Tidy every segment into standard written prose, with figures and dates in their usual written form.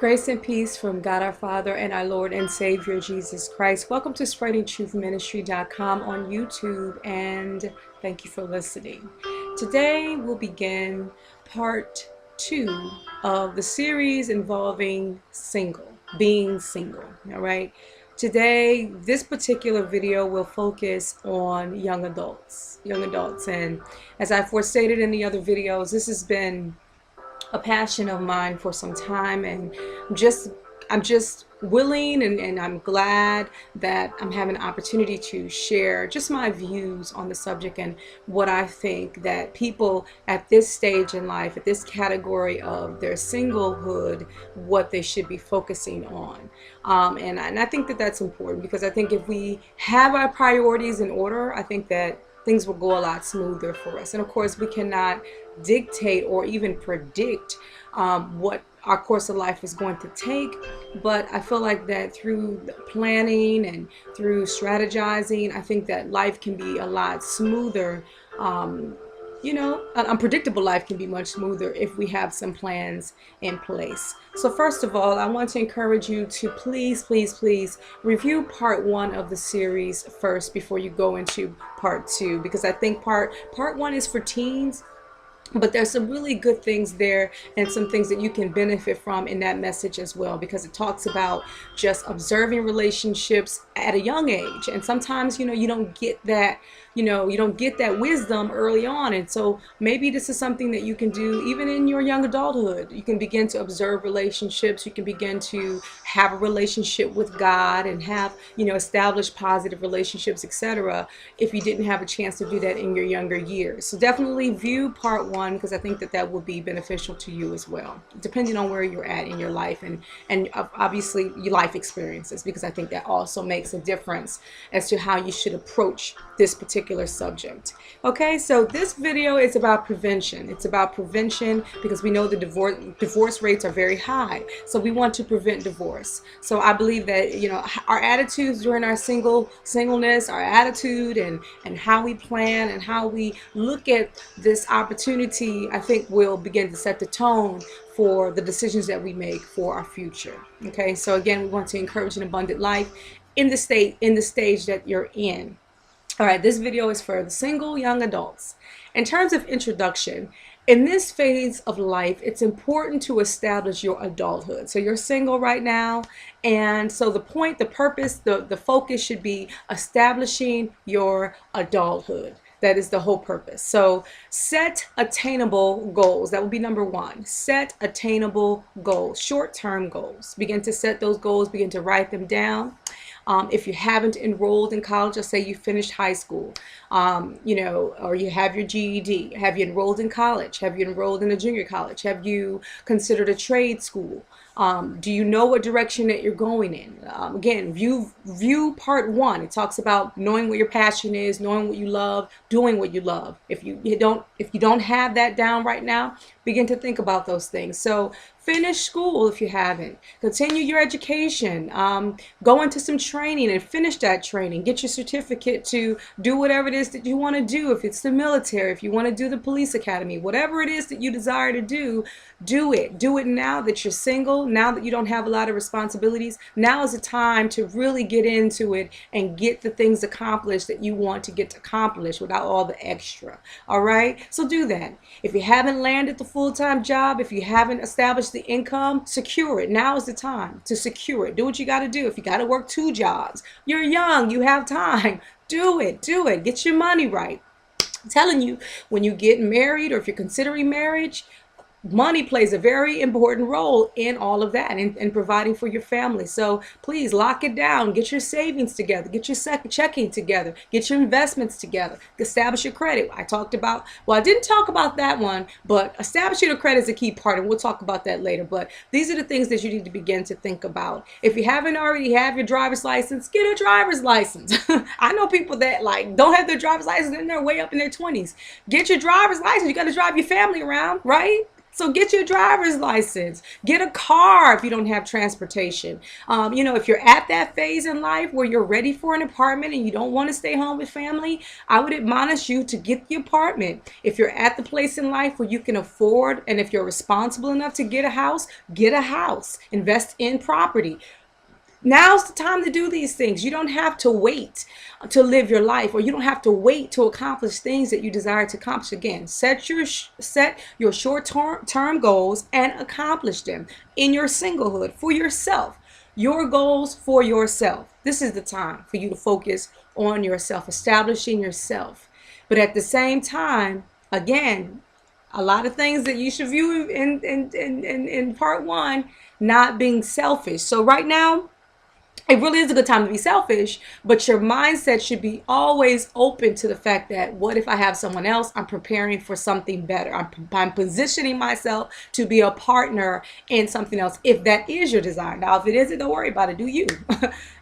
Grace and peace from God our Father and our Lord and Savior Jesus Christ. Welcome to SpreadingTruthMinistry.com on YouTube, and thank you for listening. Today we'll begin part 2 of the series involving being single. All right. Today, this particular video will focus on young adults. And as I forestated in the other videos, this has been a passion of mine for some time, and I'm just willing and I'm glad that I'm having an opportunity to share just my views on the subject and what I think that people at this stage in life, at this category of their singlehood, what they should be focusing on. And I think that that's important, because I think if we have our priorities in order, I think that things will go a lot smoother for us. And of course, we cannot dictate or even predict what our course of life is going to take, but I feel like that through planning and through strategizing, I think that life can be a lot smoother. An unpredictable life can be much smoother if we have some plans in place. So first of all, I want to encourage you to please review part 1 of the series first before you go into part 2, because I think part 1 is for teens, but there's some really good things there and some things that you can benefit from in that message as well, because it talks about just observing relationships at a young age. And sometimes, you don't get that, you don't get that wisdom early on. And so maybe this is something that you can do even in your young adulthood. You can begin to observe relationships. You can begin to have a relationship with God and have, establish positive relationships, etc., if you didn't have a chance to do that in your younger years. So definitely view part 1, because I think that that will be beneficial to you as well, depending on where you're at in your life and obviously your life experiences, because I think that also makes a difference as to how you should approach this particular subject. Okay, so this video is about prevention. It's about prevention because we know the divorce rates are very high. So we want to prevent divorce. So I believe that, our attitudes during our singleness, our attitude and how we plan and how we look at this opportunity, I think will begin to set the tone for the decisions that we make for our future. Okay, so again, we want to encourage an abundant life in the stage that you're in. All right, this video is for the single young adults. In terms of introduction, in this phase of life, it's important to establish your adulthood. So you're single right now, and so the point, the purpose, the focus should be establishing your adulthood. That is the whole purpose. So set attainable goals. That would be number 1. Set attainable goals, short-term goals. Begin to set those goals, begin to write them down. If you haven't enrolled in college, let's say you finished high school, or you have your GED, have you enrolled in college? Have you enrolled in a junior college? Have you considered a trade school? Do you know what direction that you're going in? Again, view part 1. It talks about knowing what your passion is, knowing what you love, doing what you love. If you don't have that down right now, begin to think about those things. So finish school if you haven't. Continue your education. Go into some training and finish that training. Get your certificate to do whatever it is that you want to do. If it's the military, if you want to do the police academy, whatever it is that you desire to do, do it. Do it now that you're single, now that you don't have a lot of responsibilities. Now is the time to really get into it and get the things accomplished that you want to get accomplished without all the extra. All right? So do that. If you haven't landed the full-time job, if you haven't established the income, secure it. Now is the time to secure it. Do what you got to do. If you got to work 2 jobs, you're young, you have time. Do it. Get your money right. I'm telling you, when you get married or if you're considering marriage, money plays a very important role in all of that and providing for your family. So please lock it down. Get your savings together. Get your checking together. Get your investments together. Establish your credit. I didn't talk about that one, but establishing your credit is a key part, and we'll talk about that later. But these are the things that you need to begin to think about. If you haven't already have your driver's license, get a driver's license. I know people that don't have their driver's license and they're way up in their 20s. Get your driver's license. You got to drive your family around, right? So get your driver's license, get a car if you don't have transportation. If you're at that phase in life where you're ready for an apartment and you don't want to stay home with family, I would admonish you to get the apartment. If you're at the place in life where you can afford, and if you're responsible enough to get a house, get a house, invest in property. Now's the time to do these things. You don't have to wait to live your life, or you don't have to wait to accomplish things that you desire to accomplish. Again, set your short-term goals and accomplish them in your singlehood for yourself. Your goals for yourself. This is the time for you to focus on yourself, establishing yourself. But at the same time, again, a lot of things that you should view in part one, not being selfish. So right now, it really is a good time to be selfish, but your mindset should be always open to the fact that, what if I have someone else? I'm preparing for something better. I'm positioning myself to be a partner in something else, if that is your desire. Now, if it isn't, don't worry about it. Do you.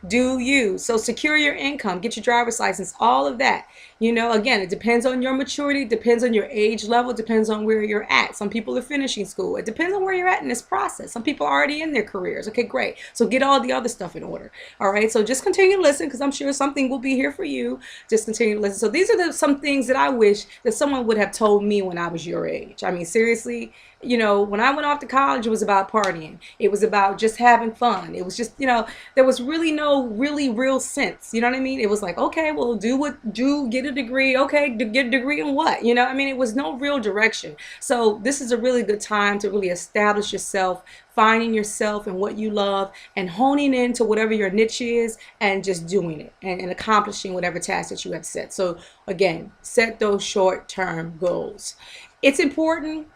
Do you. So secure your income, get your driver's license, all of that. Again, it depends on your maturity, depends on your age level, depends on where you're at. Some people are finishing school. It depends on where you're at in this process. Some people are already in their careers. Okay, great. So get all the other stuff in order. All right, so just continue to listen, because I'm sure something will be here for you. Just continue to listen. So these are some things that I wish that someone would have told me when I was your age. I mean, seriously, when I went off to college, it was about partying. It was about just having fun. It was just, there was really no real sense. You know what I mean? It was like, okay, well, get a degree. Okay, get a degree in what? It was no real direction. So this is a really good time to really establish yourself, finding yourself and what you love, and honing into whatever your niche is, and just doing it and accomplishing whatever task that you have set. So again, set those short-term goals. It's important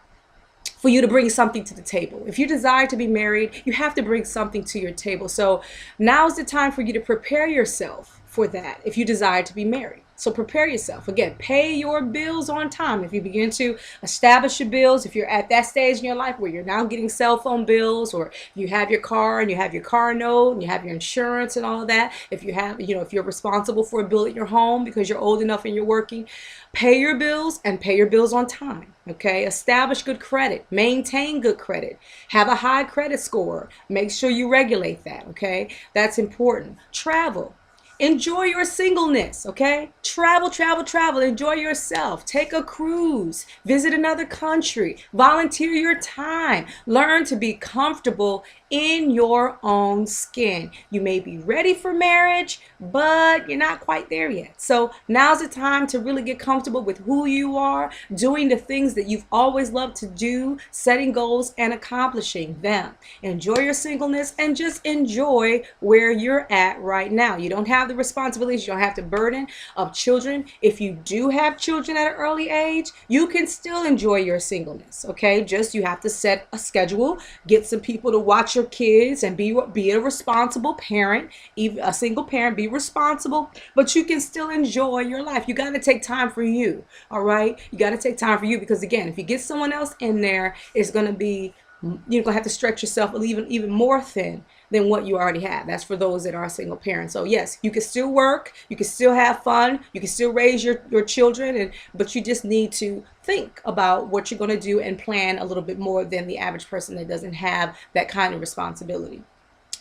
for you to bring something to the table. If you desire to be married, you have to bring something to your table. So now's the time for you to prepare yourself for that if you desire to be married. So prepare yourself. Again, pay your bills on time. If you begin to establish your bills, if you're at that stage in your life where you're now getting cell phone bills, or you have your car and you have your car note and you have your insurance and all of that, if you have, if you're responsible for a bill at your home because you're old enough and you're working, pay your bills, and pay your bills on time. Okay, establish good credit, maintain good credit, have a high credit score. Make sure you regulate that. Okay, that's important. Travel. Enjoy your singleness, okay? Travel, enjoy yourself. Take a cruise, visit another country, volunteer your time, learn to be comfortable in your own skin. You may be ready for marriage, but you're not quite there yet. So now's the time to really get comfortable with who you are, doing the things that you've always loved to do, setting goals and accomplishing them. Enjoy your singleness and just enjoy where you're at right now. You don't have the responsibilities, you don't have the burden of children. If you do have children at an early age, you can still enjoy your singleness, okay? Just you have to set a schedule, get some people to watch your kids, and be a responsible parent. Even a single parent, be responsible, but you can still enjoy your life. You got to take time for you. All right, you got to take time for you, because again, if you get someone else in there, it's going to be, you're gonna have to stretch yourself even more thin than what you already have. That's for those that are single parents. So yes, you can still work, you can still have fun, you can still raise your children, but you just need to think about what you're going to do and plan a little bit more than the average person that doesn't have that kind of responsibility.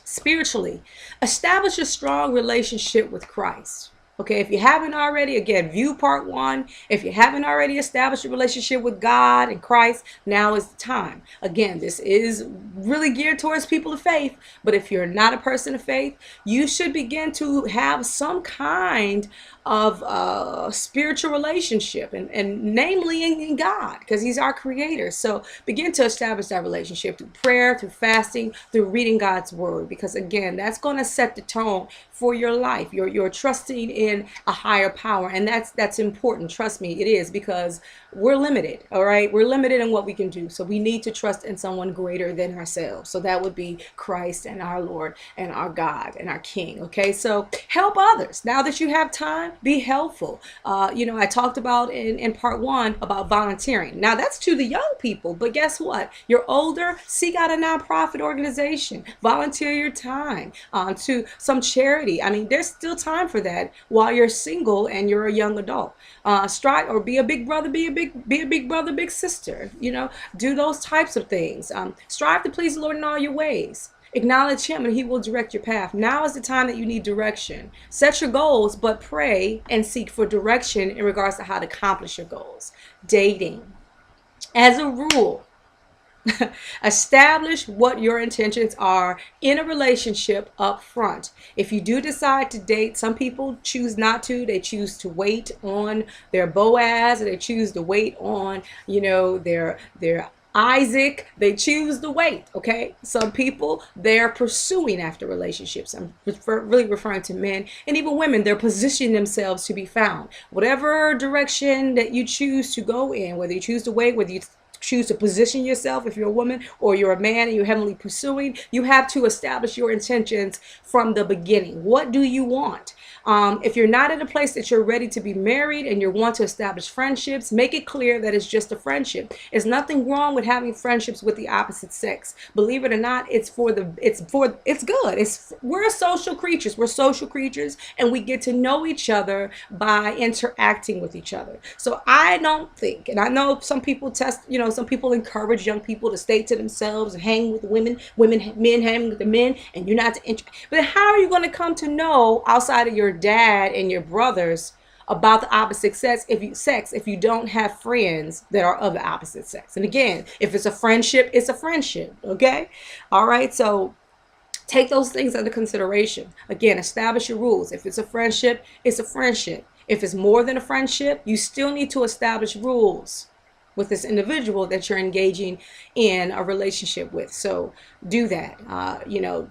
Spiritually, establish a strong relationship with Christ. Okay, if you haven't already, again, view part one. If you haven't already established a relationship with God and Christ, now is the time. Again, this is really geared towards people of faith, but if you're not a person of faith, you should begin to have some kind of spiritual relationship, and namely in God, because he's our creator. So begin to establish that relationship through prayer, through fasting, through reading God's word, because again, that's going to set the tone for your life. You're trusting in a higher power, and that's important. Trust me, it is, because we're limited. All right, we're limited in what we can do, so we need to trust in someone greater than ourselves. So that would be Christ and our Lord and our God and our King. Okay, so help others. Now that you have time, be helpful. I talked about in part one about volunteering. Now that's to the young people, but guess what? You're older, seek out a nonprofit organization, volunteer your time to some charity. I mean, there's still time for that while you're single and you're a young adult. Strive or be a big brother, be a big brother, big sister. Do those types of things. Strive to please the Lord in all your ways. Acknowledge him and he will direct your path. Now is the time that you need direction. Set your goals, but pray and seek for direction in regards to how to accomplish your goals. Dating. As a rule, establish what your intentions are in a relationship up front. If you do decide to date, some people choose not to. They choose to wait on their Boaz, or they choose to wait on, their Isaac. They choose to wait. Okay, some people, they're pursuing after relationships. I'm really referring to men and even women. They're positioning themselves to be found. Whatever direction that you choose to go in, whether you choose to wait, whether you choose to position yourself, if you're a woman or you're a man and you're heavenly pursuing, you have to establish your intentions from the beginning. What do you want? If you're not in a place that you're ready to be married and you want to establish friendships, make it clear that it's just a friendship. There's nothing wrong with having friendships with the opposite sex. Believe it or not, it's good. We're social creatures. We're social creatures, and we get to know each other by interacting with each other. So I don't think, and I know some people some people encourage young people to stay to themselves and hang with men hang with the men, and you're not to but how are you going to come to know outside of your dad and your brothers about the opposite sex if you don't have friends that are of the opposite sex? And again, if it's a friendship, it's a friendship. Okay, all right, so take those things under consideration. Again, establish your rules. If it's a friendship, it's a friendship. If it's more than a friendship, you still need to establish rules with this individual that you're engaging in a relationship with. So do that.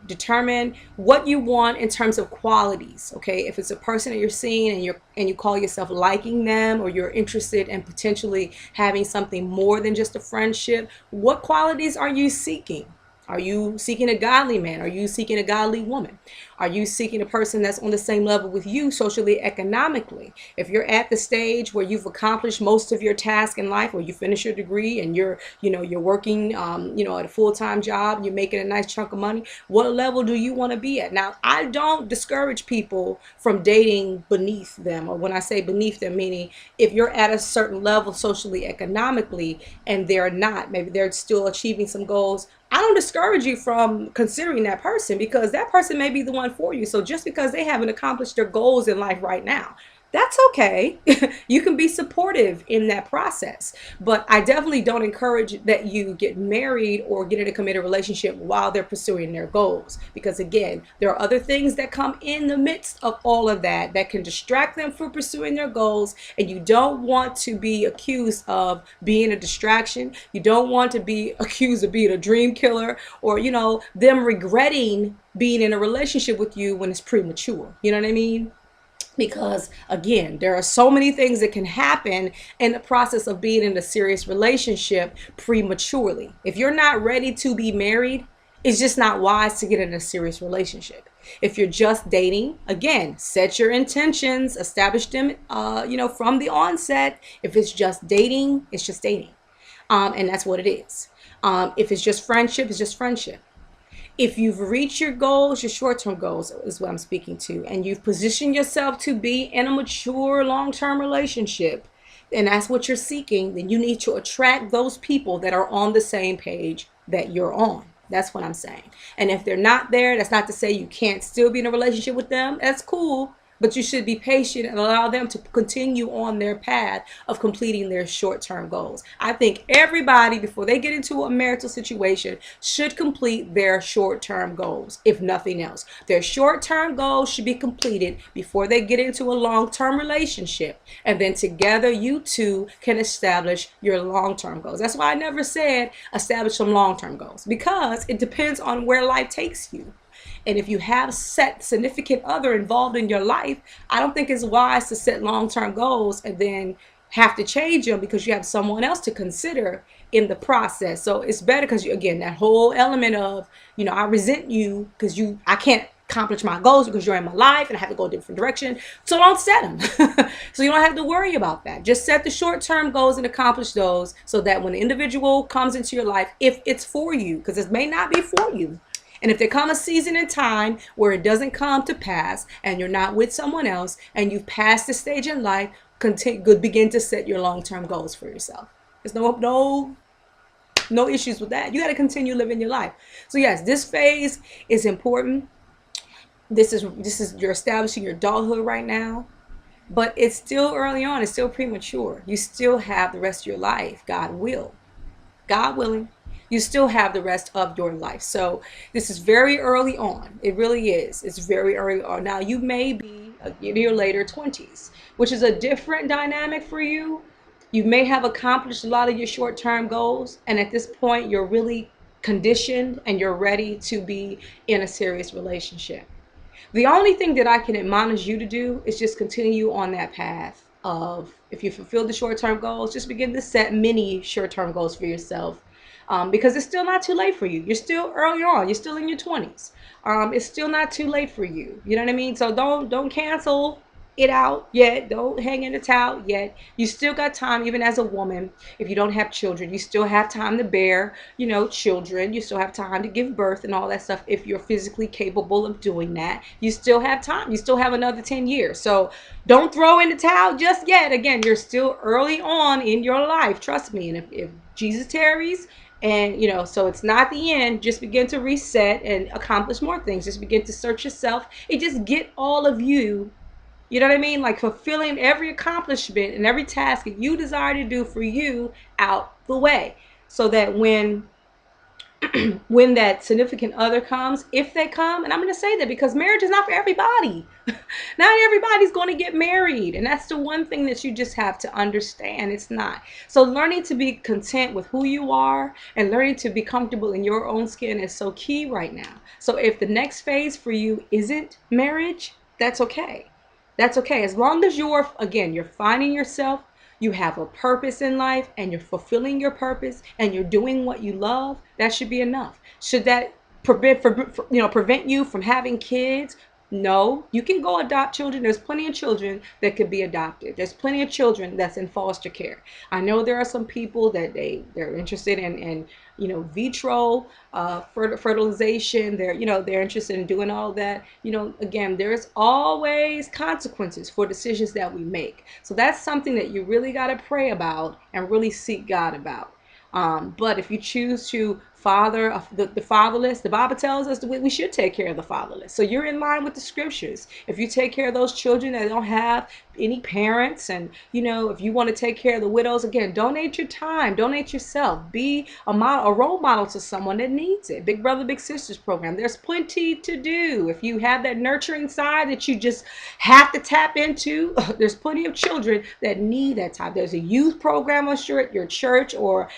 Determine what you want in terms of qualities. Okay, if it's a person that you're seeing and you call yourself liking them, or you're interested in potentially having something more than just a friendship, what qualities are you seeking? Are you seeking a godly man? Are you seeking a godly woman? Are you seeking a person that's on the same level with you socially, economically? If you're at the stage where you've accomplished most of your task in life, or you finish your degree and you're working, at a full-time job, you're making a nice chunk of money, what level do you want to be at? Now, I don't discourage people from dating beneath them, or when I say beneath them, meaning if you're at a certain level socially, economically, and they're not, maybe they're still achieving some goals, I don't discourage you from considering that person, because that person may be the one for you. So just because they haven't accomplished their goals in life right now, that's okay. You can be supportive in that process. But I definitely don't encourage that you get married or get in a committed relationship while they're pursuing their goals. Because again, there are other things that come in the midst of all of that can distract them from pursuing their goals. And you don't want to be accused of being a distraction. You don't want to be accused of being a dream killer, or, them regretting being in a relationship with you when it's premature. You know what I mean? Because again, there are so many things that can happen in the process of being in a serious relationship prematurely. If you're not ready to be married, it's just not wise to get in a serious relationship. If you're just dating, again, set your intentions, establish them, from the onset. If it's just dating, it's just dating. And that's what it is. If it's just friendship, it's just friendship. If you've reached your goals, your short-term goals is what I'm speaking to, and you've positioned yourself to be in a mature long-term relationship, and that's what you're seeking, then you need to attract those people that are on the same page that you're on. That's what I'm saying. And if they're not there, that's not to say you can't still be in a relationship with them. That's cool. But you should be patient and allow them to continue on their path of completing their short-term goals. I think everybody, before they get into a marital situation, should complete their short-term goals, if nothing else. Their short-term goals should be completed before they get into a long-term relationship. And then together, you two can establish your long-term goals. That's why I never said establish some long-term goals, because it depends on where life takes you. And if you have set significant other involved in your life, I don't think it's wise to set long-term goals and then have to change them because you have someone else to consider in the process. So it's better, because again, that whole element of, I resent you because I can't accomplish my goals because you're in my life and I have to go a different direction. So don't set them. So you don't have to worry about that. Just set the short-term goals and accomplish those, so that when the individual comes into your life, if it's for you, because it may not be for you, And if there come a season in time where it doesn't come to pass and you're not with someone else and you've passed the stage in life, begin to set your long-term goals for yourself. There's no issues with that. You got to continue living your life. So yes, this phase is important. This is you're establishing your adulthood right now, but it's still early on. It's still premature. You still have the rest of your life. God willing, you still have the rest of your life. So this is very early on. It really is. It's very early on. Now you may be in your later 20s, which is a different dynamic for you. You may have accomplished a lot of your short-term goals, and at this point you're really conditioned and you're ready to be in a serious relationship. The only thing that I can admonish you to do is just continue on that path of, if you fulfill the short-term goals, just begin to set many short-term goals for yourself, because it's still not too late for you. You're still early on. You're still in your 20s. It's still not too late for you. You know what I mean? So don't cancel it out yet. Don't hang in the towel yet. You still got time, even as a woman. If you don't have children, you still have time to bear, children. You still have time to give birth and all that stuff. If you're physically capable of doing that, you still have time. You still have another 10 years. So don't throw in the towel just yet. Again, you're still early on in your life. Trust me. And if Jesus tarries, and so it's not the end, just begin to reset and accomplish more things. Just begin to search yourself and just get all of you, you know what I mean? Like fulfilling every accomplishment and every task that you desire to do for you out the way. So that when when that significant other comes, if they come, and I'm going to say that because marriage is not for everybody. Not everybody's going to get married. And that's the one thing that you just have to understand. It's not. So learning to be content with who you are and learning to be comfortable in your own skin is so key right now. So if the next phase for you isn't marriage, that's okay. That's okay. As long as you're finding yourself, you have a purpose in life and you're fulfilling your purpose and you're doing what you love, that should be enough. Should that prevent you from having kids? No, you can go adopt children. There's plenty of children that could be adopted. There's plenty of children that's in foster care. I know there are some people that they're interested in vitro fertilization. They're interested in doing all that. Again, there's always consequences for decisions that we make. So that's something that you really got to pray about and really seek God about. But if you choose to father the fatherless, the Bible tells us that we should take care of the fatherless. So you're in line with the scriptures. If you take care of those children that don't have any parents, and if you want to take care of the widows, again, donate your time, donate yourself, be a role model to someone that needs it. Big Brother Big Sisters program, there's plenty to do. If you have that nurturing side that you just have to tap into, there's plenty of children that need that time. There's a youth program, I'm sure, at your church or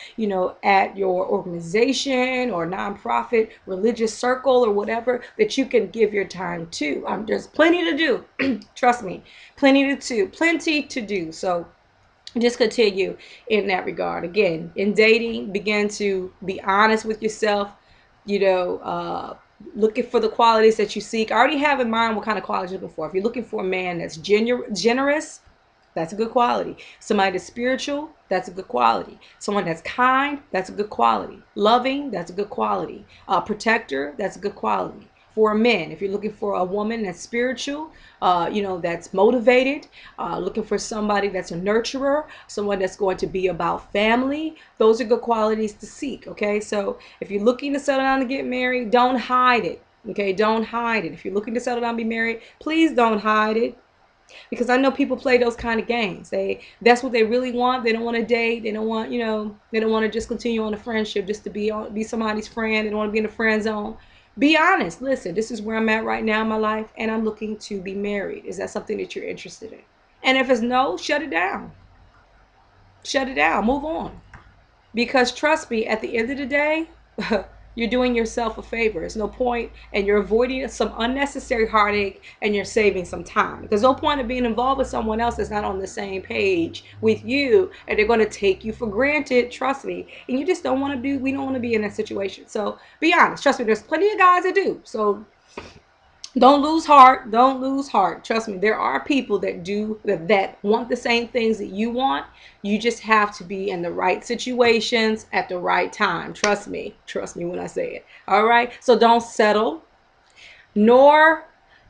at your organization or nonprofit religious circle or whatever that you can give your time to. There's plenty to do. Trust me, plenty to do. So just continue in that regard. Again, in dating, begin to be honest with yourself. Looking for the qualities that you seek. I already have in mind what kind of qualities you're looking for. If you're looking for a man that's generous, that's a good quality. Somebody that's spiritual, that's a good quality. Someone that's kind, that's a good quality. Loving, that's a good quality. Protector, that's a good quality. For men, if you're looking for a woman that's spiritual, that's motivated, looking for somebody that's a nurturer, someone that's going to be about family, those are good qualities to seek, okay? So if you're looking to settle down and get married, don't hide it, okay? Don't hide it. If you're looking to settle down and be married, please don't hide it. Because I know people play those kind of games. That's what they really want. They don't want to date. They don't want, they don't want to just continue on a friendship just to be somebody's friend. They don't want to be in a friend zone. Be honest. Listen, this is where I'm at right now in my life, and I'm looking to be married. Is that something that you're interested in? And if it's no, shut it down. Shut it down. Move on. Because trust me, at the end of the day, you're doing yourself a favor. There's no point, and you're avoiding some unnecessary heartache, and you're saving some time. There's no point of being involved with someone else that's not on the same page with you, and they're going to take you for granted. Trust me. And you just don't want to we don't want to be in that situation. So be honest. Trust me, there's plenty of guys that do. So Don't lose heart. Don't lose heart. Trust me, there are people that do that want the same things that you want. You just have to be in the right situations at the right time. Trust me. Trust me when I say it. All right. So don't settle, nor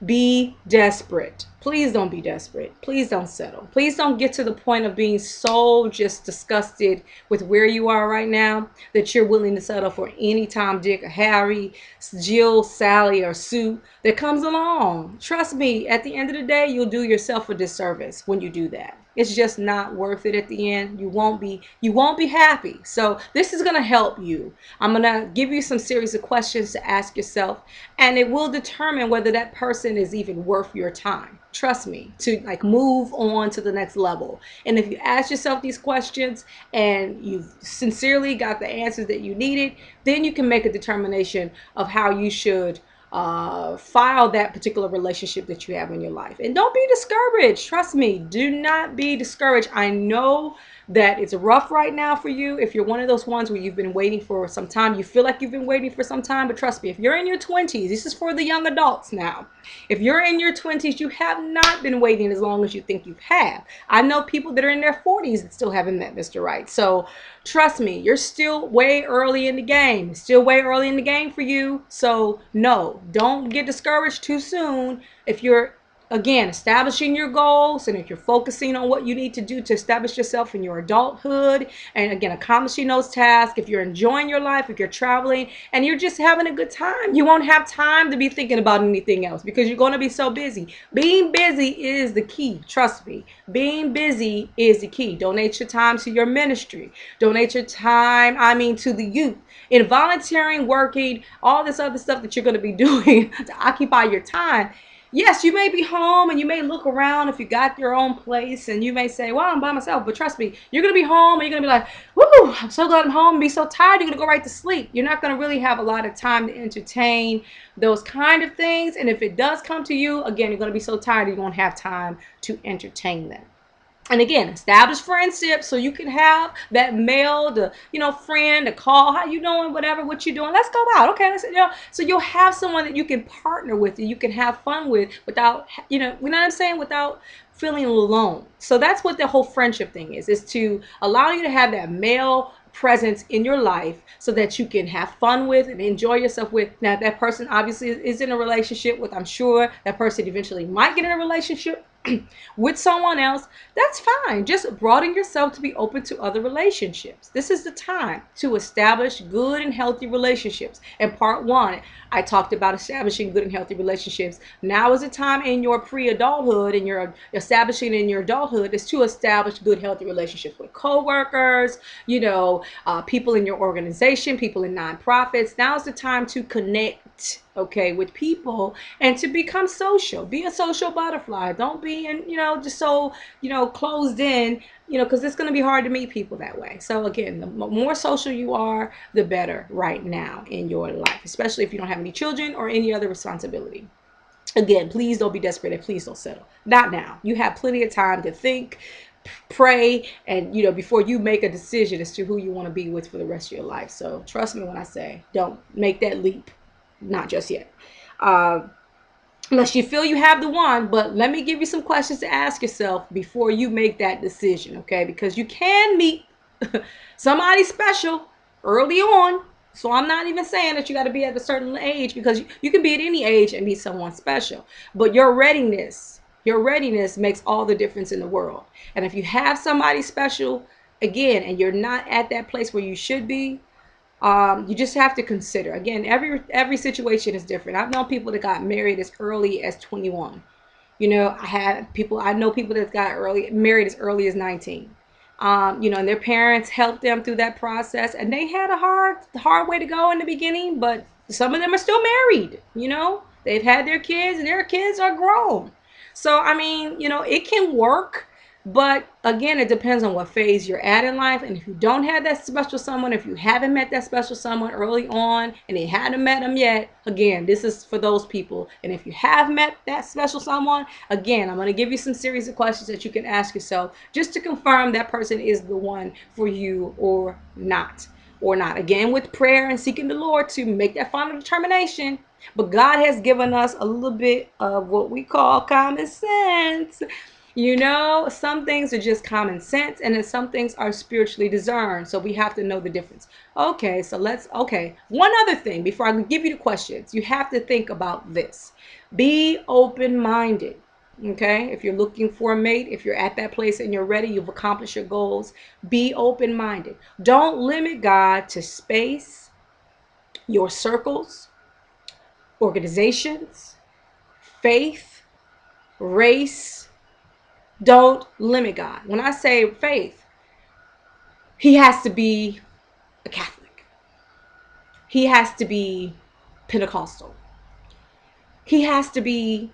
be desperate. Please don't be desperate. Please don't settle. Please don't get to the point of being so just disgusted with where you are right now that you're willing to settle for any Tom, Dick, or Harry, Jill, Sally, or Sue that comes along. Trust me, at the end of the day, you'll do yourself a disservice when you do that. It's just not worth it at the end. You won't be happy. So this is going to help you. I'm going to give you some series of questions to ask yourself, and it will determine whether that person is even worth your time. Trust me, to like move on to the next level. And if you ask yourself these questions and you've sincerely got the answers that you needed, then you can make a determination of how you should file that particular relationship that you have in your life. And don't be discouraged. Trust me, do not be discouraged. I know that it's rough right now for you. If you're one of those ones where you've been waiting for some time, you feel like you've been waiting for some time, but trust me, if you're in your 20s, this is for the young adults now. If you're in your 20s, you have not been waiting as long as you think you have. I know people that are in their 40s that still haven't met Mr. Right. So trust me, you're still way early in the game. Still way early in the game for you. So no, don't get discouraged too soon. If you're, again, establishing your goals, and if you're focusing on what you need to do to establish yourself in your adulthood, and again, accomplishing those tasks, if you're enjoying your life, if you're traveling and you're just having a good time, you won't have time to be thinking about anything else because you're going to be so busy. Being busy is the key. Trust me, being busy is the key. Donate your time to your ministry. Donate your time, to the youth, in volunteering, working, all this other stuff that you're going to be doing to occupy your time. Yes, you may be home and you may look around if you got your own place and you may say, well, I'm by myself. But trust me, you're going to be home and you're going to be like, woo, I'm so glad I'm home and be so tired. You're going to go right to sleep. You're not going to really have a lot of time to entertain those kind of things. And if it does come to you, again, you're going to be so tired you won't have time to entertain them. And again, establish friendships so you can have that male, friend to call, how you doing, whatever, what you doing, let's go out, okay, so you'll have someone that you can partner with and you can have fun with without, what I'm saying, without feeling alone. So that's what the whole friendship thing is to allow you to have that male presence in your life so that you can have fun with and enjoy yourself with. Now, that person obviously is in a relationship with, I'm sure that person eventually might get in a relationship with someone else. That's fine. Just broaden yourself to be open to other relationships. This is the time to establish good and healthy relationships. In part one, I talked about establishing good and healthy relationships. Now is the time in your pre-adulthood and you're establishing in your adulthood is to establish good, healthy relationships with coworkers, people in your organization, people in nonprofits. Now is the time to connect, okay, with people and to become social. Be a social butterfly. Don't be just so closed in, because it's going to be hard to meet people that way. So again, the more social you are, the better right now in your life, especially if you don't have any children or any other responsibility. Again, please don't be desperate and please don't settle. Not now. You have plenty of time to think, pray, and before you make a decision as to who you want to be with for the rest of your life. So trust me when I say don't make that leap. Not just yet. Unless you feel you have the one, but let me give you some questions to ask yourself before you make that decision, okay? Because you can meet somebody special early on. So I'm not even saying that you got to be at a certain age, because you can be at any age and meet someone special. But your readiness makes all the difference in the world. And if you have somebody special, again, and you're not at that place where you should be, you just have to consider. Again, every situation is different. I've known people that got married as early as 21. I know people that got married as early as 19. And their parents helped them through that process, and they had a hard way to go in the beginning, but some of them are still married. They've had their kids and their kids are grown. So it can work. But again, it depends on what phase you're at in life. And if you don't have that special someone, if you haven't met that special someone early on and you hadn't met them yet, again, this is for those people. And if you have met that special someone, again, I'm going to give you some series of questions that you can ask yourself just to confirm that person is the one for you or not. or not. Again, with prayer and seeking the Lord to make that final determination. But God has given us a little bit of what we call common sense. You know, some things are just common sense, and then some things are spiritually discerned. So we have to know the difference. Okay, so okay. One other thing before I give you the questions, you have to think about this. Be open minded. Okay, if you're looking for a mate, if you're at that place and you're ready, you've accomplished your goals, be open minded. Don't limit God to space, your circles, organizations, faith, race. Don't limit God. When I say faith, he has to be a Catholic, he has to be Pentecostal, he has to be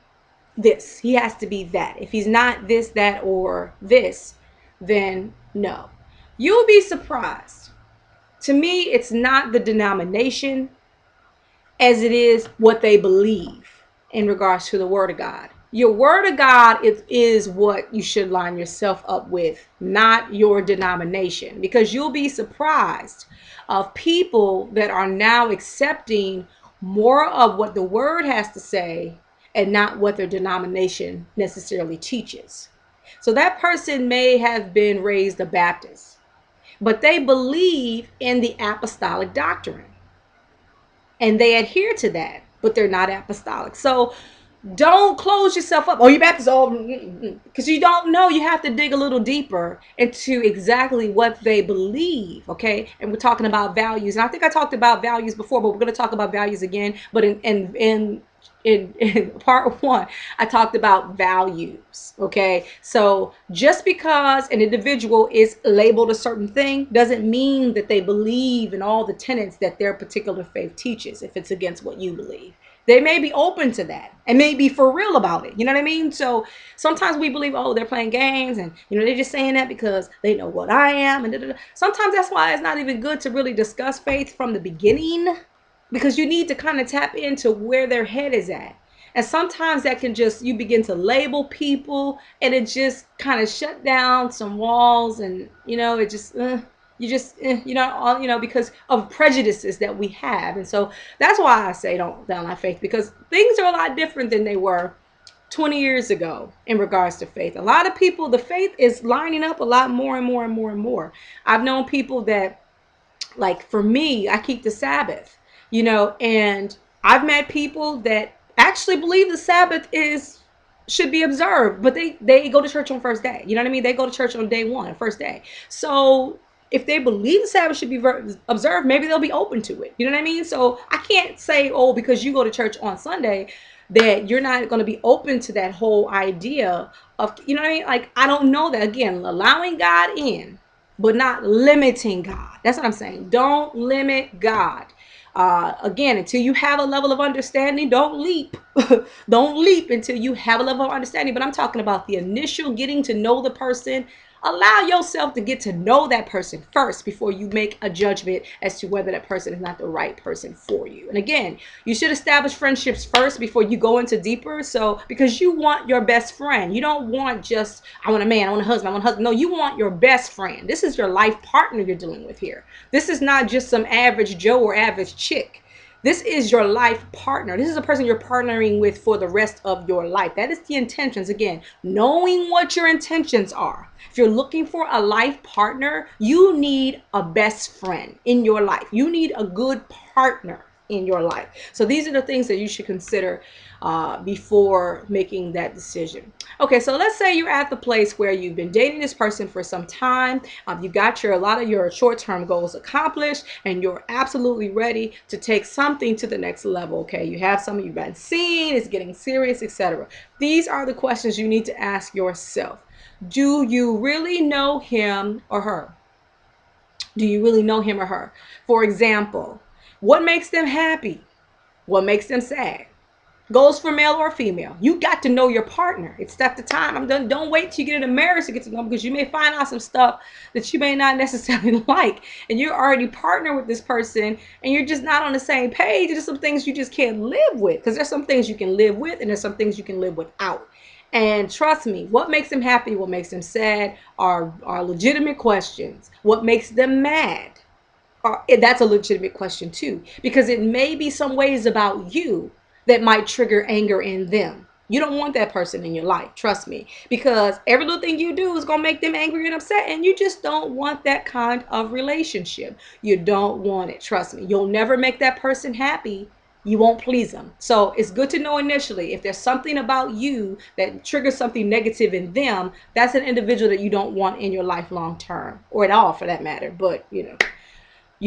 this, he has to be that. If he's not this, that, or this, then no. You'll be surprised. To me, it's not the denomination as it is what they believe in regards to the Word of God. Your Word of God is what you should line yourself up with, not your denomination, because you'll be surprised of people that are now accepting more of what the Word has to say and not what their denomination necessarily teaches. So that person may have been raised a Baptist, but they believe in the apostolic doctrine and they adhere to that, but they're not apostolic. So don't close yourself up. Oh, you Baptist, oh, because you don't know. You have to dig a little deeper into exactly what they believe. Okay, and we're talking about values, and I think I talked about values before, but we're going to talk about values again. But in part one, I talked about values. Okay, so just because an individual is labeled a certain thing doesn't mean that they believe in all the tenets that their particular faith teaches. If it's against what you believe, they may be open to that and may be for real about it. You know what I mean? So sometimes we believe, oh, they're playing games, and they're just saying that because they know what I am. And da-da-da. Sometimes that's why it's not even good to really discuss faith from the beginning, because you need to kind of tap into where their head is at. And sometimes that can just, you begin to label people, and it just kind of shut down some walls, and it just you just because of prejudices that we have. And so that's why I say don't down my faith, because things are a lot different than they were 20 years ago in regards to faith. A lot of people, the faith is lining up a lot more and more and more and more. I've known people that, like, for me, I keep the Sabbath, and I've met people that actually believe the Sabbath should be observed, but they go to church on first day. You know what I mean? They go to church on day one, first day. So if they believe the Sabbath should be observed, maybe they'll be open to it. You know what I mean? So I can't say, oh, because you go to church on Sunday, that you're not going to be open to that whole idea of, you know what I mean? Like, I don't know that. Again, allowing God in, but not limiting God. That's what I'm saying. Don't limit God. Again, until you have a level of understanding, don't leap. Don't leap until you have a level of understanding. But I'm talking about the initial getting to know the person. Allow yourself to get to know that person first before you make a judgment as to whether that person is not the right person for you. And again, you should establish friendships first before you go into deeper. So, because you want your best friend. You don't want just, I want a man, I want a husband, I want a husband. No, you want your best friend. This is your life partner you're dealing with here. This is not just some average Joe or average chick. This is your life partner. This is a person you're partnering with for the rest of your life. That is the intentions. Again, knowing what your intentions are. If you're looking for a life partner, you need a best friend in your life. You need a good partner in your life. So these are the things that you should consider before making that decision. Okay, so let's say you're at the place where you've been dating this person for some time. You got a lot of your short-term goals accomplished, and you're absolutely ready to take something to the next level. Okay, you have someone you've been seeing, it's getting serious, etc. These are the questions you need to ask yourself. Do you really know him or her? Do you really know him or her? For example, what makes them happy? What makes them sad? Goes for male or female. You got to know your partner. It's at the time. I'm done. Don't wait till you get in a marriage to get to know them, because you may find out some stuff that you may not necessarily like, and you're already partnered with this person, and you're just not on the same page. There's some things you just can't live with, because there's some things you can live with, and there's some things you can live without. And trust me, what makes them happy, what makes them sad are legitimate questions. What makes them mad? That's a legitimate question too, because it may be some ways about you that might trigger anger in them. You don't want that person in your life, trust me, because every little thing you do is going to make them angry and upset, and you just don't want that kind of relationship. You don't want it, trust me. You'll never make that person happy. You won't please them. So it's good to know initially if there's something about you that triggers something negative in them, that's an individual that you don't want in your life long term, or at all for that matter. But you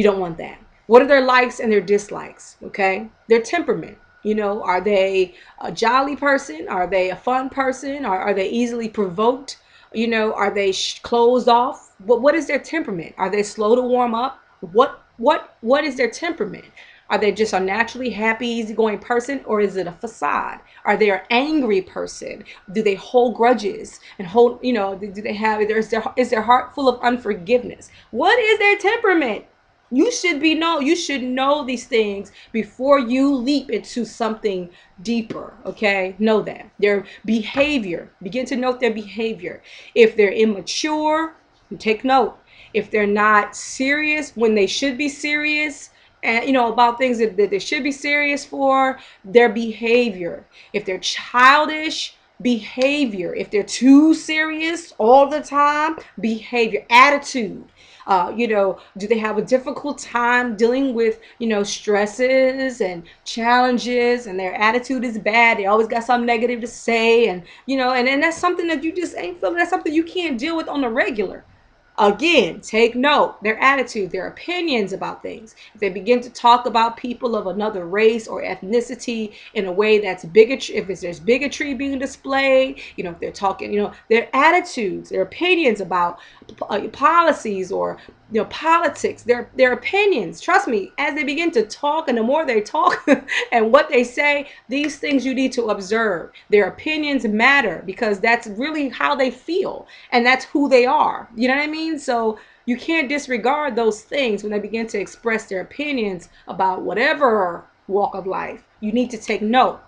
don't want that. What are their likes and their dislikes? Okay. Their temperament. Are they a jolly person? Are they a fun person? Are they easily provoked? Are they closed off? What is their temperament? Are they slow to warm up? What is their temperament? Are they just a naturally happy, easygoing person, or is it a facade? Are they an angry person? Do they hold grudges and hold? Do they have? Is their heart full of unforgiveness? What is their temperament? You should know these things before you leap into something deeper. Okay, know that their behavior. Begin to note their behavior. If they're immature, take note. If they're not serious when they should be serious, and about things that they should be serious for, their behavior. If they're childish, behavior. If they're too serious all the time, behavior. Attitude. Do they have a difficult time dealing with stresses and challenges, and their attitude is bad? They always got something negative to say, and that's something that you just ain't feeling. That's something you can't deal with on the regular. Again, take note, their attitude, their opinions about things. If they begin to talk about people of another race or ethnicity in a way that's bigotry, if there's bigotry being displayed, if they're talking, their attitudes, their opinions about policies or politics, their opinions. Trust me, as they begin to talk, and the more they talk and what they say, these things you need to observe. Their opinions matter because that's really how they feel, and that's who they are. You know what I mean? So you can't disregard those things when they begin to express their opinions about whatever walk of life. You need to take note.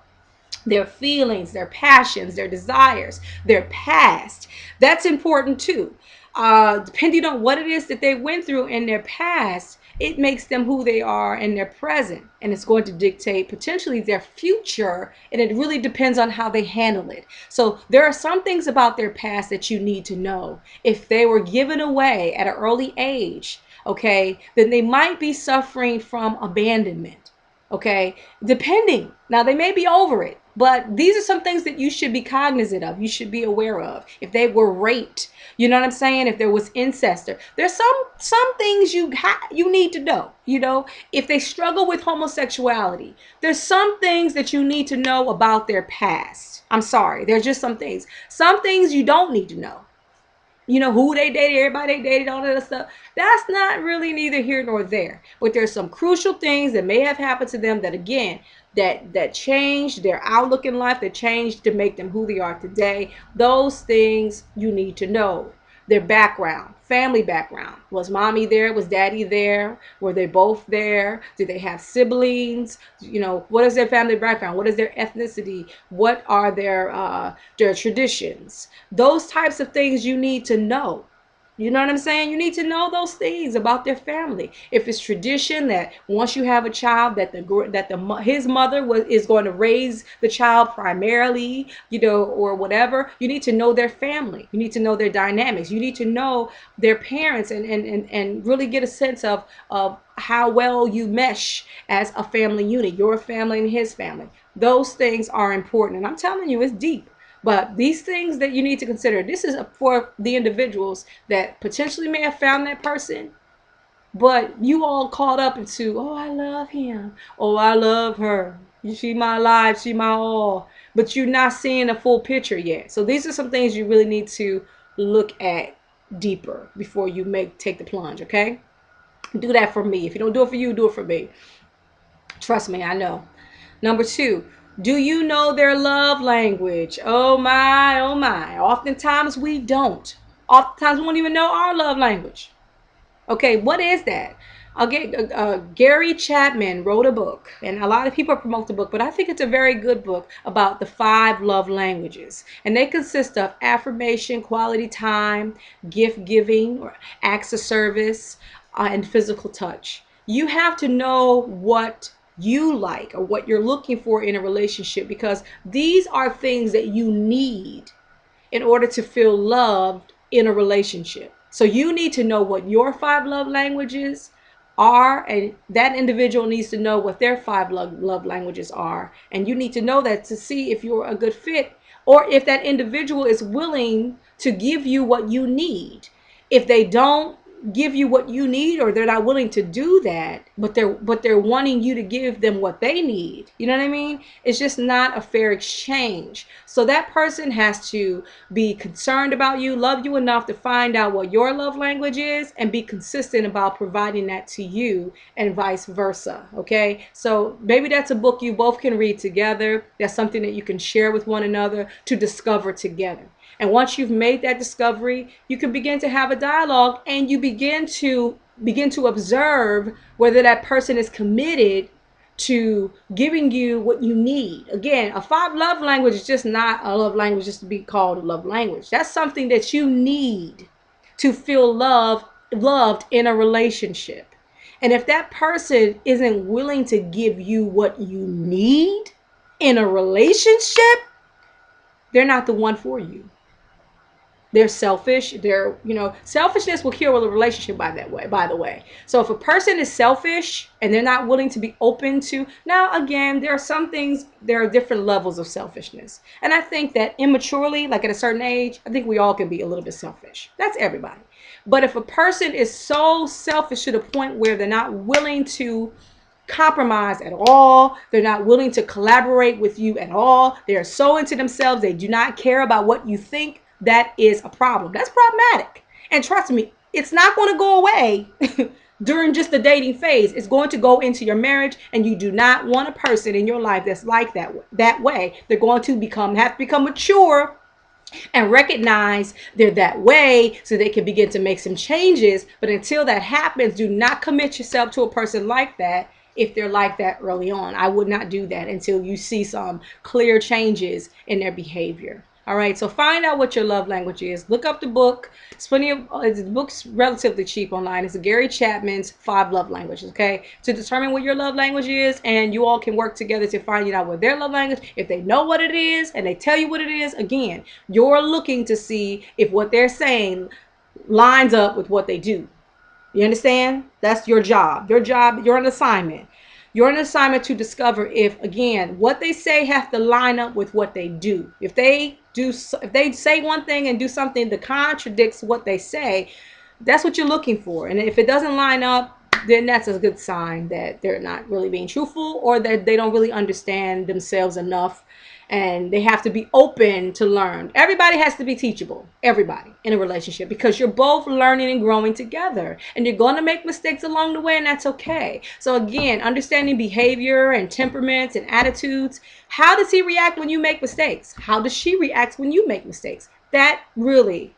Their feelings, their passions, their desires, their past. That's important too. Depending on what it is that they went through in their past, it makes them who they are in their present. And it's going to dictate potentially their future. And it really depends on how they handle it. So there are some things about their past that you need to know. If they were given away at an early age, okay, then they might be suffering from abandonment. Okay, depending. Now they may be over it, but these are some things that you should be cognizant of. You should be aware of. If they were raped, you know what I'm saying? If there was incest, there's some things you need to know. If they struggle with homosexuality, there's some things that you need to know about their past. I'm sorry, there's just some things. Some things you don't need to know. Who they dated, everybody they dated, all that stuff. That's not really neither here nor there. But there's some crucial things that may have happened to them that, again, that changed their outlook in life, that changed to make them who they are today. Those things you need to know. Their background, family background. Was mommy there? Was daddy there? Were they both there? Do they have siblings? What is their family background? What is their ethnicity? What are their traditions? Those types of things you need to know. You know what I'm saying? You need to know those things about their family. If it's tradition that once you have a child, his mother is going to raise the child primarily, or whatever, you need to know their family. You need to know their dynamics. You need to know their parents and really get a sense of how well you mesh as a family unit, your family and his family. Those things are important. And I'm telling you, it's deep. But these things that you need to consider, this is for the individuals that potentially may have found that person, but you all caught up into, oh, I love him. Oh, I love her. She my life, she my all. But you're not seeing a full picture yet. So these are some things you really need to look at deeper before you take the plunge, okay? Do that for me. If you don't do it for you, do it for me. Trust me, I know. Number 2, do you know their love language? Oh my, oh my. Oftentimes we don't. Oftentimes we don't even know our love language. Okay, what is that? Gary Chapman wrote a book, and a lot of people promote the book, but I think it's a very good book about the 5 love languages. And they consist of affirmation, quality time, gift giving, or acts of service, and physical touch. You have to know what you like or what you're looking for in a relationship, because these are things that you need in order to feel loved in a relationship. So you need to know what your five love languages are, and that individual needs to know what their five love languages are. And you need to know that to see if you're a good fit, or if that individual is willing to give you what you need. If they don't give you what you need, or they're not willing to do that, but they're wanting you to give them what they need, you know what I mean? It's just not a fair exchange. So that person has to be concerned about you, love you enough to find out what your love language is, and be consistent about providing that to you, and vice versa. Okay, so maybe that's a book you both can read together. That's something that you can share with one another to discover together. And once you've made that discovery, you can begin to have a dialogue, and you begin to observe whether that person is committed to giving you what you need. Again, a five love language is just not a love language just to be called a love language. That's something that you need to feel loved in a relationship. And if that person isn't willing to give you what you need in a relationship, they're not the one for you. They're selfish. Selfishness will kill a relationship by the way. So if a person is selfish and they're not willing to be open to, now again, there are some things, there are different levels of selfishness. And I think that immaturely, like at a certain age, I think we all can be a little bit selfish. That's everybody. But if a person is so selfish to the point where they're not willing to compromise at all, they're not willing to collaborate with you at all, they are so into themselves, they do not care about what you think, that is a problem. That's problematic. And trust me, it's not going to go away during just the dating phase. It's going to go into your marriage, and you do not want a person in your life that's like that way. They're going to have to become mature and recognize they're that way so they can begin to make some changes. But until that happens, do not commit yourself to a person like that. If they're like that early on, I would not do that until you see some clear changes in their behavior. All right, so find out what your love language is. Look up the book. It's plenty of the book's relatively cheap online. It's Gary Chapman's 5 Love Languages. Okay, to determine what your love language is, and you all can work together to find out what their love language. If they know what it is and they tell you what it is, again, you're looking to see if what they're saying lines up with what they do. You understand? That's your job. Your job. You're an assignment. You're an assignment to discover if, again, what they say have to line up with what they do. If they say one thing and do something that contradicts what they say, that's what you're looking for. And if it doesn't line up, then that's a good sign that they're not really being truthful, or that they don't really understand themselves enough, and they have to be open to learn. Everybody has to be teachable, everybody in a relationship, because you're both learning and growing together, and you're going to make mistakes along the way, and that's okay. So again, understanding behavior and temperaments and attitudes. How does he react when you make mistakes? How does she react when you make mistakes? That really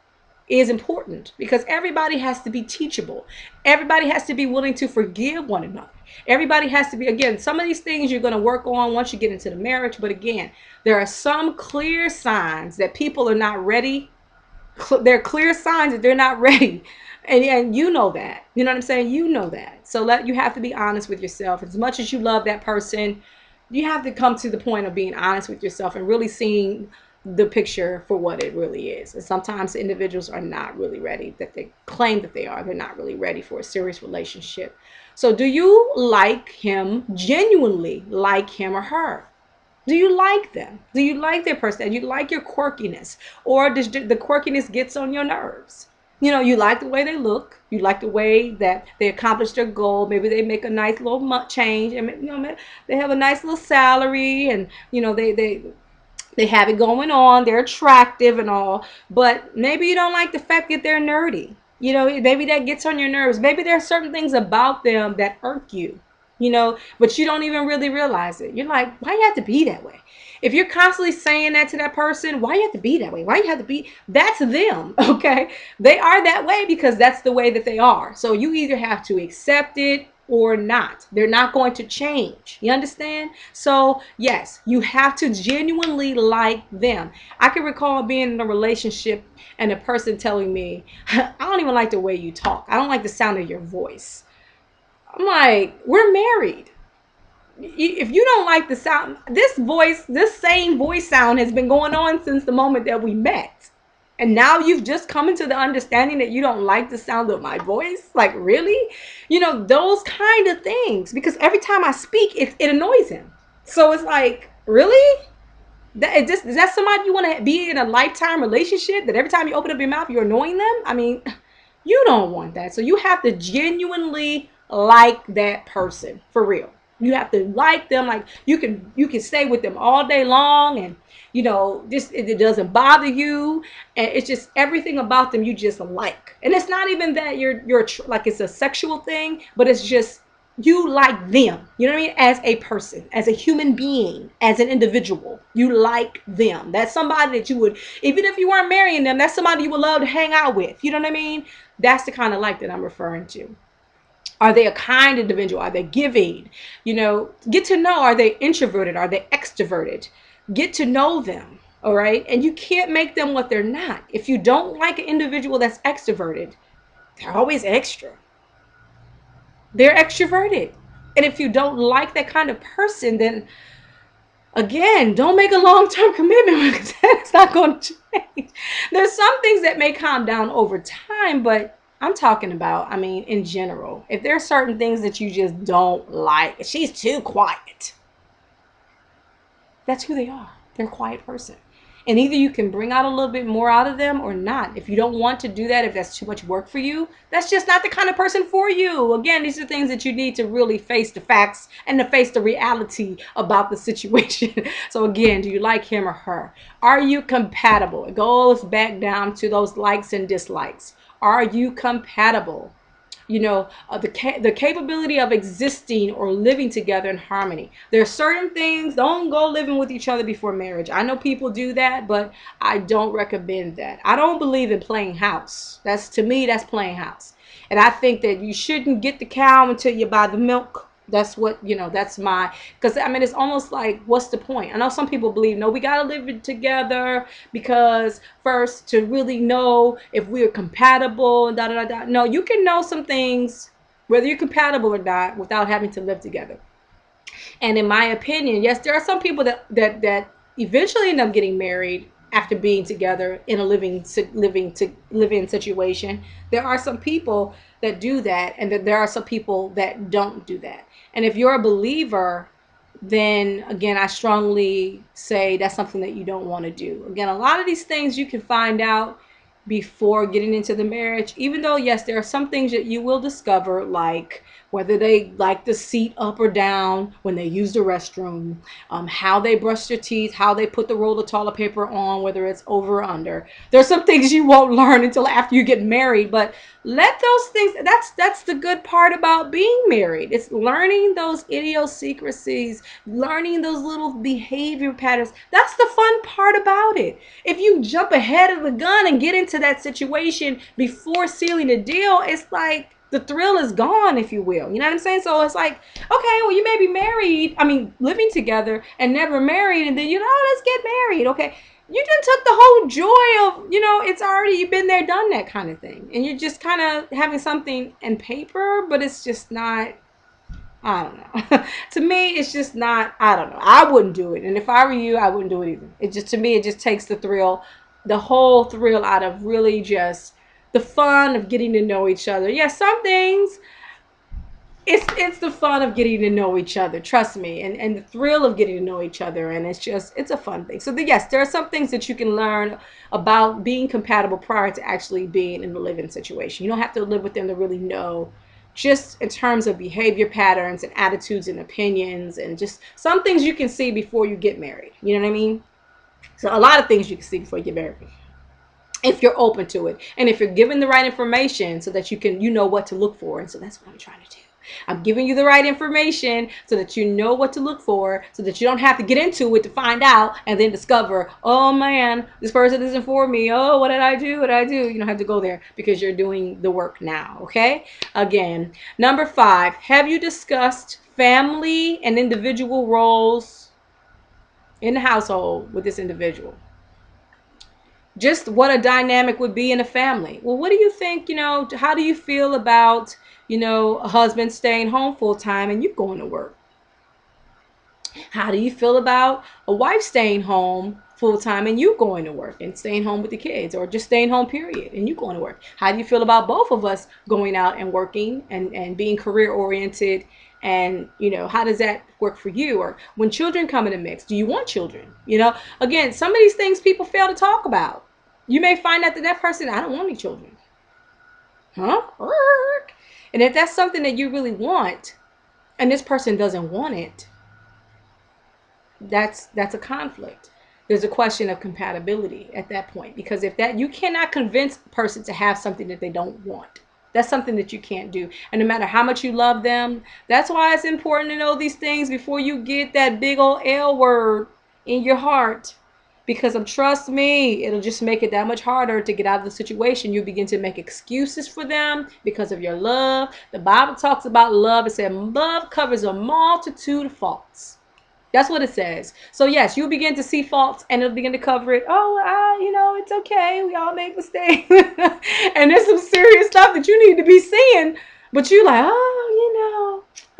is important, because everybody has to be teachable. Everybody has to be willing to forgive one another. Everybody has to be, again, some of these things you're going to work on once you get into the marriage. But again, there are some clear signs that people are not ready. There are clear signs that they're not ready. And you know that. You know what I'm saying? You know that. So you have to be honest with yourself. As much as you love that person, you have to come to the point of being honest with yourself and really seeing the picture for what it really is. And sometimes individuals are not really ready, that they claim that they are. They're not really ready for a serious relationship. So do you like him, genuinely like him or her? Do you like them? Do you like their personality? Do you like your quirkiness? Or does the quirkiness gets on your nerves? You like the way they look. You like the way that they accomplish their goal. Maybe they make a nice little change, and they have a nice little salary, and they have it going on. They're attractive and all, but maybe you don't like the fact that they're nerdy. Maybe that gets on your nerves. Maybe there are certain things about them that irk you, but you don't even really realize it. You're like, why you have to be that way? If you're constantly saying that to that person, why you have to be that way? Why you have to be? That's them, okay? They are that way because that's the way that they are. So you either have to accept it or not. They're not going to change. You understand? So, yes, you have to genuinely like them. I can recall being in a relationship and a person telling me, I don't even like the way you talk. I don't like the sound of your voice. I'm like, we're married. If you don't like the sound, this same voice sound has been going on since the moment that we met. And now you've just come into the understanding that you don't like the sound of my voice? Like, really? Those kind of things. Because every time I speak, it annoys him. So it's like, really? Is that somebody you want to be in a lifetime relationship that every time you open up your mouth, you're annoying them? I mean, you don't want that. So you have to genuinely like that person for real. You have to like them. Like you can stay with them all day long, and just it doesn't bother you, and it's just everything about them you just like. And it's not even that you're like it's a sexual thing, but it's just you like them. You know what I mean? As a person, as a human being, as an individual, you like them. That's somebody that you would, even if you weren't marrying them, that's somebody you would love to hang out with. You know what I mean? That's the kind of like that I'm referring to. Are they a kind individual? Are they giving? Get to know, are they introverted? Are they extroverted? Get to know them. All right. And you can't make them what they're not. If you don't like an individual that's extroverted, they're always extra. They're extroverted. And if you don't like that kind of person, then again, don't make a long-term commitment because that's not going to change. There's some things that may calm down over time, but I'm talking about, I mean, in general, if there are certain things that you just don't like, she's too quiet. That's who they are. They're a quiet person. And either you can bring out a little bit more out of them or not. If you don't want to do that, if that's too much work for you, that's just not the kind of person for you. Again, these are things that you need to really face the facts and to face the reality about the situation. So again, do you like him or her? Are you compatible? It goes back down to those likes and dislikes. Are you compatible? The capability of existing or living together in harmony. There are certain things, don't go living with each other before marriage. I know people do that, but I don't recommend that. I don't believe in playing house. To me, that's playing house. And I think that you shouldn't get the cow until you buy the milk. That's what, that's because I mean, it's almost like, what's the point? I know some people believe, no, we got to live it together because first to really know if we're compatible and da da da. No, you can know some things, whether you're compatible or not, without having to live together. And in my opinion, yes, there are some people that eventually end up getting married after being together in a living situation. There are some people that do that, and that there are some people that don't do that. And if you're a believer, then again, I strongly say that's something that you don't want to do. Again, a lot of these things you can find out before getting into the marriage, even though, yes, there are some things that you will discover, like whether they like the seat up or down when they use the restroom, how they brush their teeth, how they put the roll of toilet paper on, whether it's over or under. There's some things you won't learn until after you get married, but let those things, that's the good part about being married. It's learning those idiosyncrasies, learning those little behavior patterns. That's the fun part about it. If you jump ahead of the gun and get into that situation before sealing the deal, it's like the thrill is gone, if you will. You know what I'm saying? So it's like, okay, well, you may be married, I mean, living together and never married, and then let's get married. Okay, you just took the whole joy of, it's already, you've been there, done that kind of thing. And you're just kind of having something in paper, but it's just not, I don't know. To me, it's just not, I don't know. I wouldn't do it. And if I were you, I wouldn't do it either. To me, it just takes the thrill, the whole thrill out of really just the fun of getting to know each other. Yeah, some things, it's the fun of getting to know each other, trust me, and the thrill of getting to know each other, and it's a fun thing. So yes, there are some things that you can learn about being compatible prior to actually being in the living situation. You don't have to live with them to really know, just in terms of behavior patterns and attitudes and opinions, and just some things you can see before you get married. You know what I mean? So a lot of things you can see before you get married, if you're open to it, and if you're given the right information so that you know what to look for. And so that's what I'm trying to do. I'm giving you the right information so that you know what to look for, so that you don't have to get into it to find out and then discover, oh man, this person isn't for me. Oh, what did I do? What did I do? You don't have to go there because you're doing the work now. Okay. Again, number 5, have you discussed family and individual roles in the household with this individual? Just what a dynamic would be in a family. Well, what do you think, how do you feel about, a husband staying home full time and you going to work? How do you feel about a wife staying home full time and you going to work and staying home with the kids, or just staying home period and you going to work? How do you feel about both of us going out and working and being career oriented? And how does that work for you? Or when children come in the mix, do you want children? Again, some of these things people fail to talk about. You may find out that person, I don't want any children. Huh? And if that's something that you really want and this person doesn't want it, that's a conflict. There's a question of compatibility at that point, because if that, you cannot convince a person to have something that they don't want. That's something that you can't do. And no matter how much you love them, that's why it's important to know these things before you get that big old L word in your heart. Because trust me, it'll just make it that much harder to get out of the situation. You begin to make excuses for them because of your love. The Bible talks about love. It said love covers a multitude of faults. That's what it says. So yes, you begin to see faults and it'll begin to cover it. Oh, it's okay. We all make mistakes. And there's some serious stuff that you need to be seeing. But you like,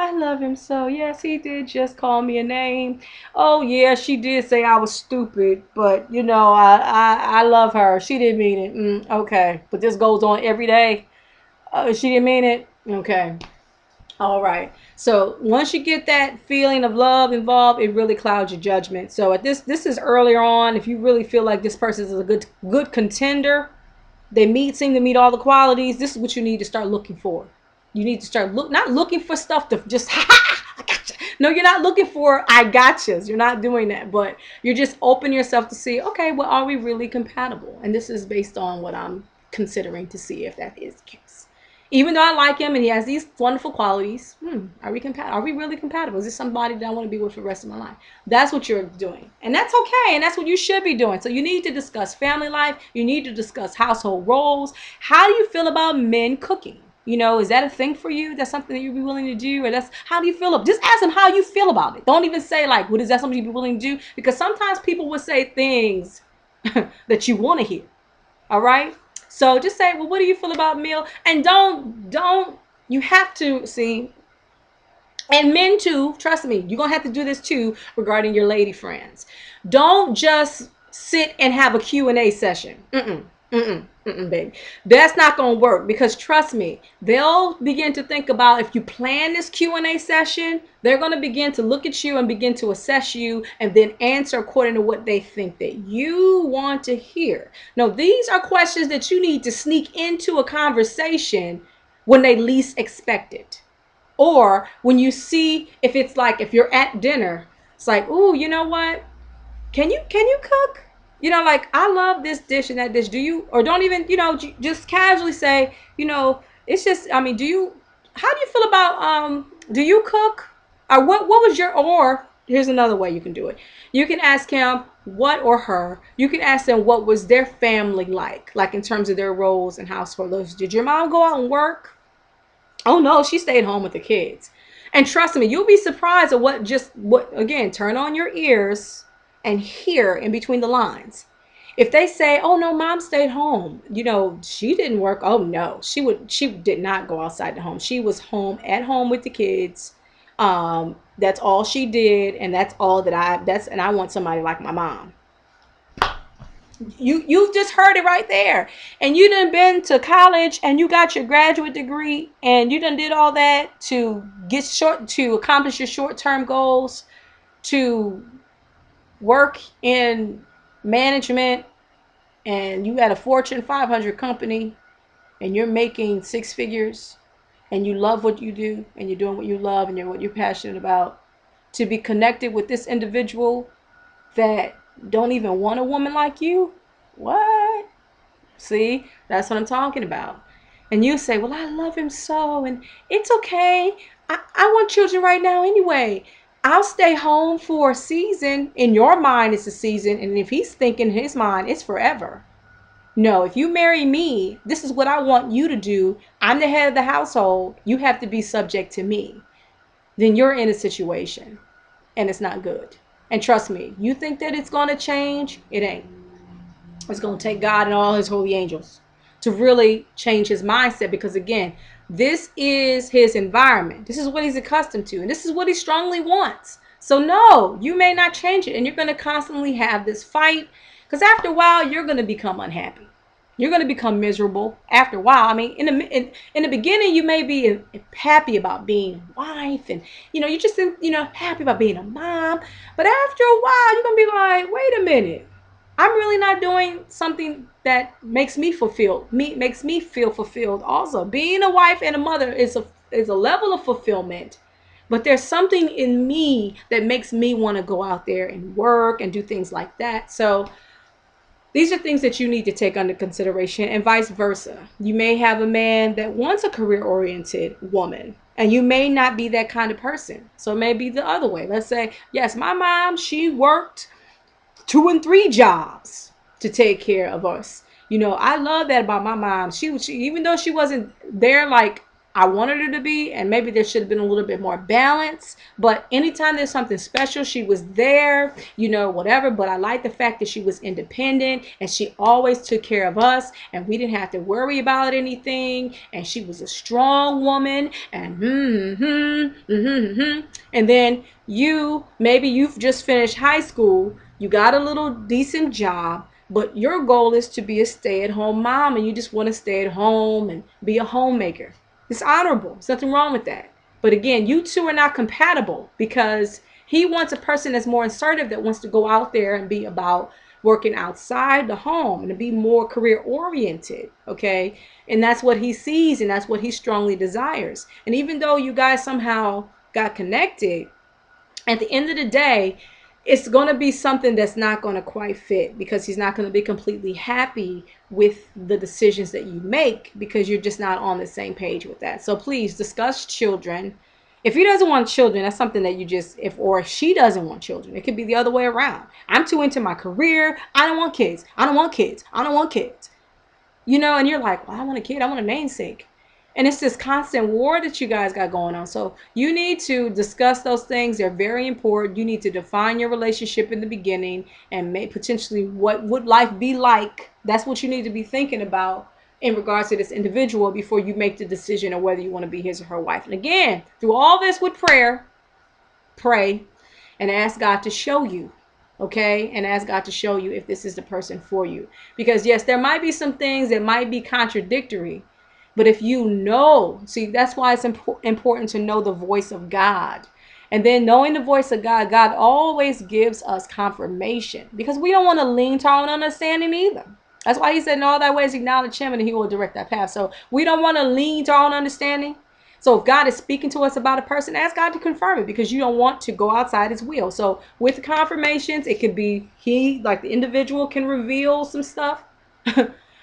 I love him so. Yes, he did just call me a name. Oh yeah, she did say I was stupid, but I love her. She didn't mean it. Okay, but this goes on every day. She didn't mean it. Okay. All right. So once you get that feeling of love involved, it really clouds your judgment. So at this is earlier on. If you really feel like this person is a good contender, they seem to meet all the qualities. This is what you need to start looking for. You need to start not looking for stuff to just I gotcha. No, you're not looking for I gotchas. You're not doing that, but you're just open yourself to see, okay, well, are we really compatible? And this is based on what I'm considering to see if that is the case. Even though I like him and he has these wonderful qualities, are we compatible? Are we really compatible? Is this somebody that I want to be with for the rest of my life? That's what you're doing. And that's okay. And that's what you should be doing. So you need to discuss family life. You need to discuss household roles. How do you feel about men cooking? Is that a thing for you? That's something that you'd be willing to do? Or how do you feel? Just ask them how you feel about it. Don't even say like, what is that something you'd be willing to do? Because sometimes people will say things that you want to hear. All right. So just say, well, what do you feel about meal? And don't, you have to see, and men too, trust me, you're going to have to do this too regarding your lady friends. Don't just sit and have a Q&A session. Baby. That's not going to work, because trust me, they'll begin to think about, if you plan this Q&A session, they're going to begin to look at you and begin to assess you and then answer according to what they think that you want to hear. Now, these are questions that you need to sneak into a conversation when they least expect it. Or when you see, if you're at dinner, it's like, ooh, you know what? Can you cook? Like, I love this dish and that dish. Do you? Or don't even, just casually say, it's just, I mean, how do you feel about, do you cook? Or what was or here's another way you can do it. You can ask him what, or her, you can ask them what was their family like in terms of their roles and household lives. Did your mom go out and work? Oh no, she stayed home with the kids. And trust me, you'll be surprised at what again, turn on your ears and hear in between the lines. If they say, "Oh no, mom stayed home. She didn't work." Oh no, she did not go outside the home. She was at home with the kids. That's all she did, and that's all and I want somebody like my mom. You just heard it right there. And you done been to college and you got your graduate degree and you done did all that to accomplish your short-term goals, to work in management, and you at a Fortune 500 company and you're making six figures, and you love what you do and you're doing what you love and what you're passionate about, to be connected with this individual that don't even want a woman like you? What? See, that's what I'm talking about. And you say, well, I love him so, and it's okay. I want children right now anyway. I'll stay home for a season. In your mind, it's a season. And if he's thinking in his mind, it's forever. No, if you marry me, this is what I want you to do. I'm the head of the household. You have to be subject to me. Then you're in a situation and it's not good. And trust me, you think that it's going to change? It ain't. It's going to take God and all his holy angels to really change his mindset, because again, this is his environment. This is what he's accustomed to, and this is what he strongly wants. So no, you may not change it, and you're going to constantly have this fight, because after a while you're going to become unhappy. You're going to become miserable after a while. I mean, in the beginning, you may be happy about being a wife, and you're just happy about being a mom. But after a while, you're going to be like, wait a minute, I'm really not doing something that makes me fulfilled. Makes me feel fulfilled. Also, being a wife and a mother is a level of fulfillment, but there's something in me that makes me want to go out there and work and do things like that. So these are things that you need to take under consideration, and vice versa. You may have a man that wants a career oriented woman, and you may not be that kind of person. So it may be the other way. Let's say, yes, my mom, she worked 2 and 3 jobs to take care of us. I love that about my mom. She even though she wasn't there like I wanted her to be, and maybe there should have been a little bit more balance, but anytime there's something special, she was there, whatever. But I like the fact that she was independent and she always took care of us, and we didn't have to worry about anything, and she was a strong woman. And and then maybe you've just finished high school, you got a little decent job, but your goal is to be a stay-at-home mom, and you just want to stay at home and be a homemaker. It's honorable. There's nothing wrong with that. But again, you two are not compatible, because he wants a person that's more assertive, that wants to go out there and be about working outside the home and to be more career oriented. Okay. And that's what he sees, and that's what he strongly desires. And even though you guys somehow got connected, at the end of the day, it's going to be something that's not going to quite fit, because he's not going to be completely happy with the decisions that you make, because you're just not on the same page with that. So please discuss children. If he doesn't want children, that's something that you just, or if she doesn't want children, it could be the other way around. I'm too into my career. I don't want kids. I don't want kids. I don't want kids. And you're like, well, I want a kid. I want a namesake. And it's this constant war that you guys got going on. So you need to discuss those things. They're very important. You need to define your relationship in the beginning, and potentially what would life be like. That's what you need to be thinking about in regards to this individual before you make the decision of whether you want to be his or her wife. And again, through all this with prayer, pray and ask God to show you. Okay, and ask God to show you if this is the person for you. Because yes, there might be some things that might be contradictory, but if see, that's why it's important to know the voice of God. And then knowing the voice of God, God always gives us confirmation, because we don't want to lean to our own understanding either. That's why he said, in all thy ways acknowledge him, and he will direct our path. So we don't want to lean to our own understanding. So if God is speaking to us about a person, ask God to confirm it, because you don't want to go outside his will. So with the confirmations, it could be the individual can reveal some stuff.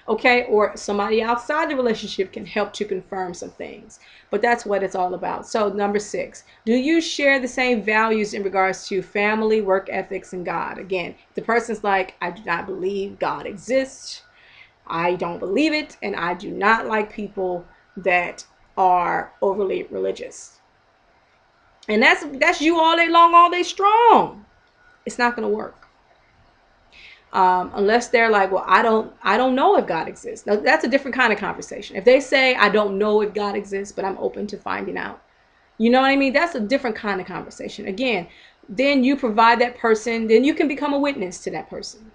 Okay, or somebody outside the relationship can help to confirm some things. But that's what it's all about. So number 6, do you share the same values in regards to family, work ethics, and God? Again, the person's like, I do not believe God exists. I don't believe it, and I do not like people that are overly religious. And that's you all day long, all day strong. It's not going to work. Unless they're like, well, I don't know if God exists. Now, that's a different kind of conversation. If they say, I don't know if God exists, but I'm open to finding out, you know what I mean? That's a different kind of conversation. Again, then you provide that person, then you can become a witness to that person.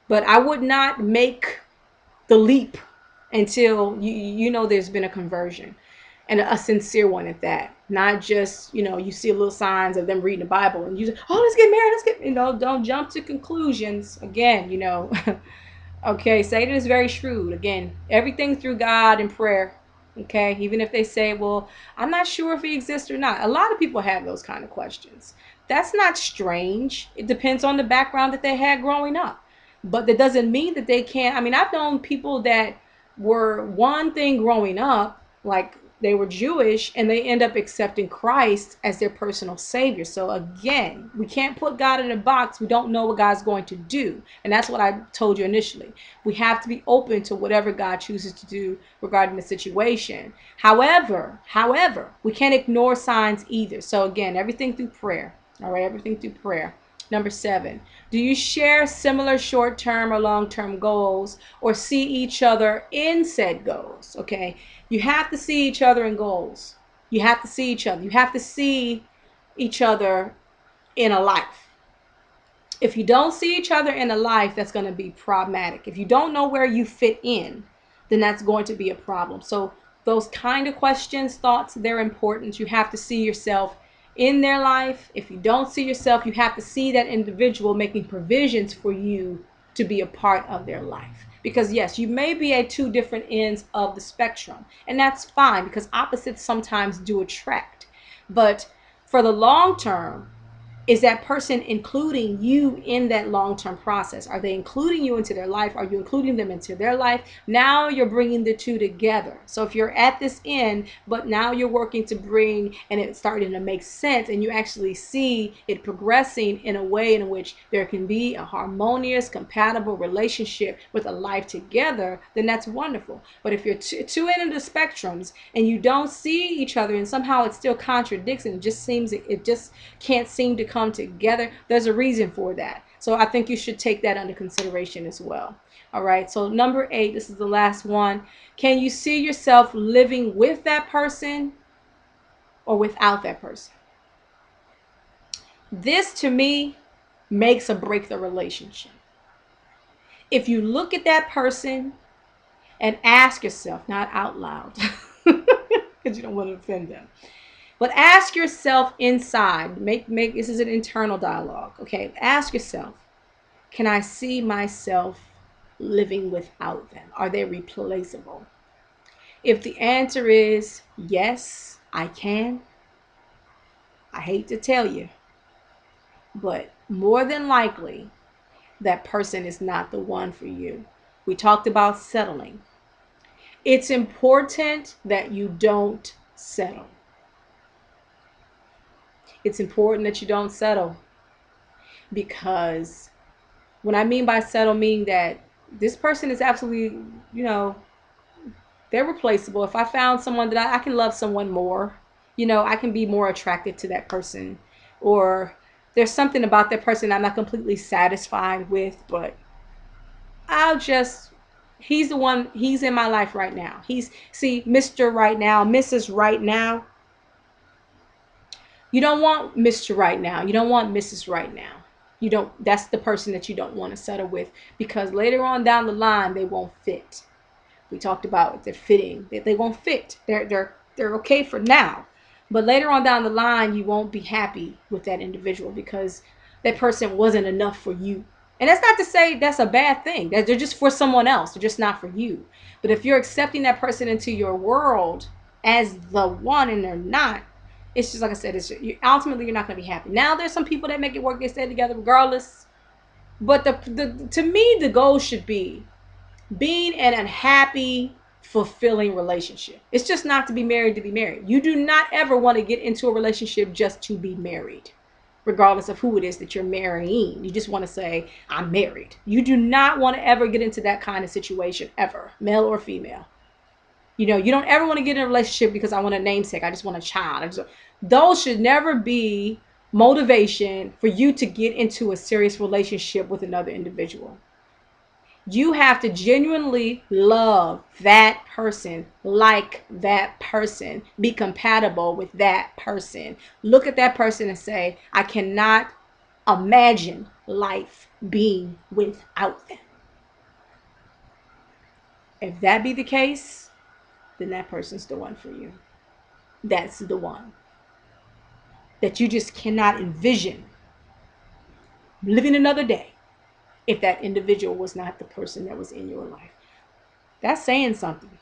But I would not make the leap until there's been a conversion, and a sincere one at that. Not just, you see a little signs of them reading the Bible and you say, oh, let's get married, don't jump to conclusions. Again, okay, Satan is very shrewd. Again, everything through God and prayer. Okay, even if they say, well, I'm not sure if he exists or not. A lot of people have those kind of questions. That's not strange. It depends on the background that they had growing up. But that doesn't mean that they can't. I mean, I've known people that were one thing growing up, like they were Jewish and they end up accepting Christ as their personal savior. So again, we can't put God in a box. We don't know what God's going to do. And that's what I told you initially. We have to be open to whatever God chooses to do regarding the situation. However, we can't ignore signs either. So again, everything through prayer. All right, everything through prayer. Number 7, do you share similar short-term or long-term goals or see each other in said goals? Okay, you have to see each other in goals. You have to see each other. You have to see each other in a life. If you don't see each other in a life, that's going to be problematic. If you don't know where you fit in, then that's going to be a problem. So those kind of questions, thoughts, they're important. You have to see yourself in their life. If you don't see yourself, you have to see that individual making provisions for you to be a part of their life. Because yes, you may be at two different ends of the spectrum, and that's fine because opposites sometimes do attract. But for the long term, is that person including you in that long-term process? Are they including you into their life? Are you including them into their life? Now you're bringing the two together. So if you're at this end, but now you're working to bring, and it's starting to make sense, and you actually see it progressing in a way in which there can be a harmonious, compatible relationship with a life together, then that's wonderful. But if you're two ends of the spectrums and you don't see each other and somehow it still contradicts and it just can't seem to come together, there's a reason for that. So I think you should take that under consideration as well. All right, so number 8, this is the last one. Can you see yourself living with that person or without that person? This to me makes or breaks the relationship. If you look at that person and ask yourself, not out loud, because you don't want to offend them, but ask yourself inside, make this is an internal dialogue, okay? Ask yourself, can I see myself living without them? Are they replaceable? If the answer is yes, I can, I hate to tell you, but more than likely, that person is not the one for you. We talked about settling. It's important that you don't settle. It's important that you don't settle, because what I mean by settle, mean that this person is absolutely, they're replaceable. If I found someone that I can love someone more, I can be more attracted to that person, or there's something about that person I'm not completely satisfied with, but he's the one, he's in my life right now. See, Mr. Right Now, Mrs. Right Now. You don't want Mr. Right Now. You don't want Mrs. Right Now. That's the person that you don't want to settle with, because later on down the line, they won't fit. We talked about they're fitting. They won't fit. They're okay for now. But later on down the line, you won't be happy with that individual because that person wasn't enough for you. And that's not to say that's a bad thing. That they're just for someone else. They're just not for you. But if you're accepting that person into your world as the one and they're not, it's just like I said, ultimately you're not going to be happy. Now there's some people that make it work. They stay together regardless. But to me, the goal should be being in a happy, fulfilling relationship. It's just not to be married to be married. You do not ever want to get into a relationship just to be married, regardless of who it is that you're marrying. You just want to say, I'm married. You do not want to ever get into that kind of situation, ever, male or female. You don't ever want to get in a relationship because I want a namesake. I just want a child. Those should never be motivation for you to get into a serious relationship with another individual. You have to genuinely love that person, like that person, be compatible with that person. Look at that person and say, I cannot imagine life being without them. If that be the case, then that person's the one for you. That's the one that you just cannot envision living another day if that individual was not the person that was in your life. That's saying something.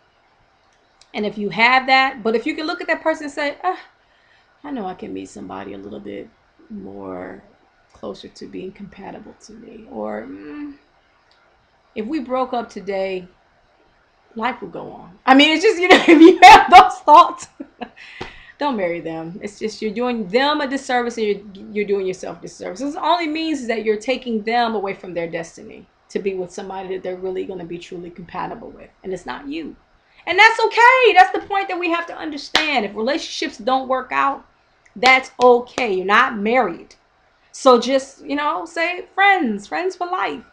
And if you have that, but if you can look at that person and say, I know I can meet somebody a little bit more closer to being compatible to me. Or if we broke up today, life will go on. I mean, it's just, if you have those thoughts, don't marry them. It's just you're doing them a disservice, and you're doing yourself a disservice. It only means is that you're taking them away from their destiny to be with somebody that they're really going to be truly compatible with, and it's not you. And that's okay. That's the point that we have to understand. If relationships don't work out, that's okay. You're not married. So just, say friends for life,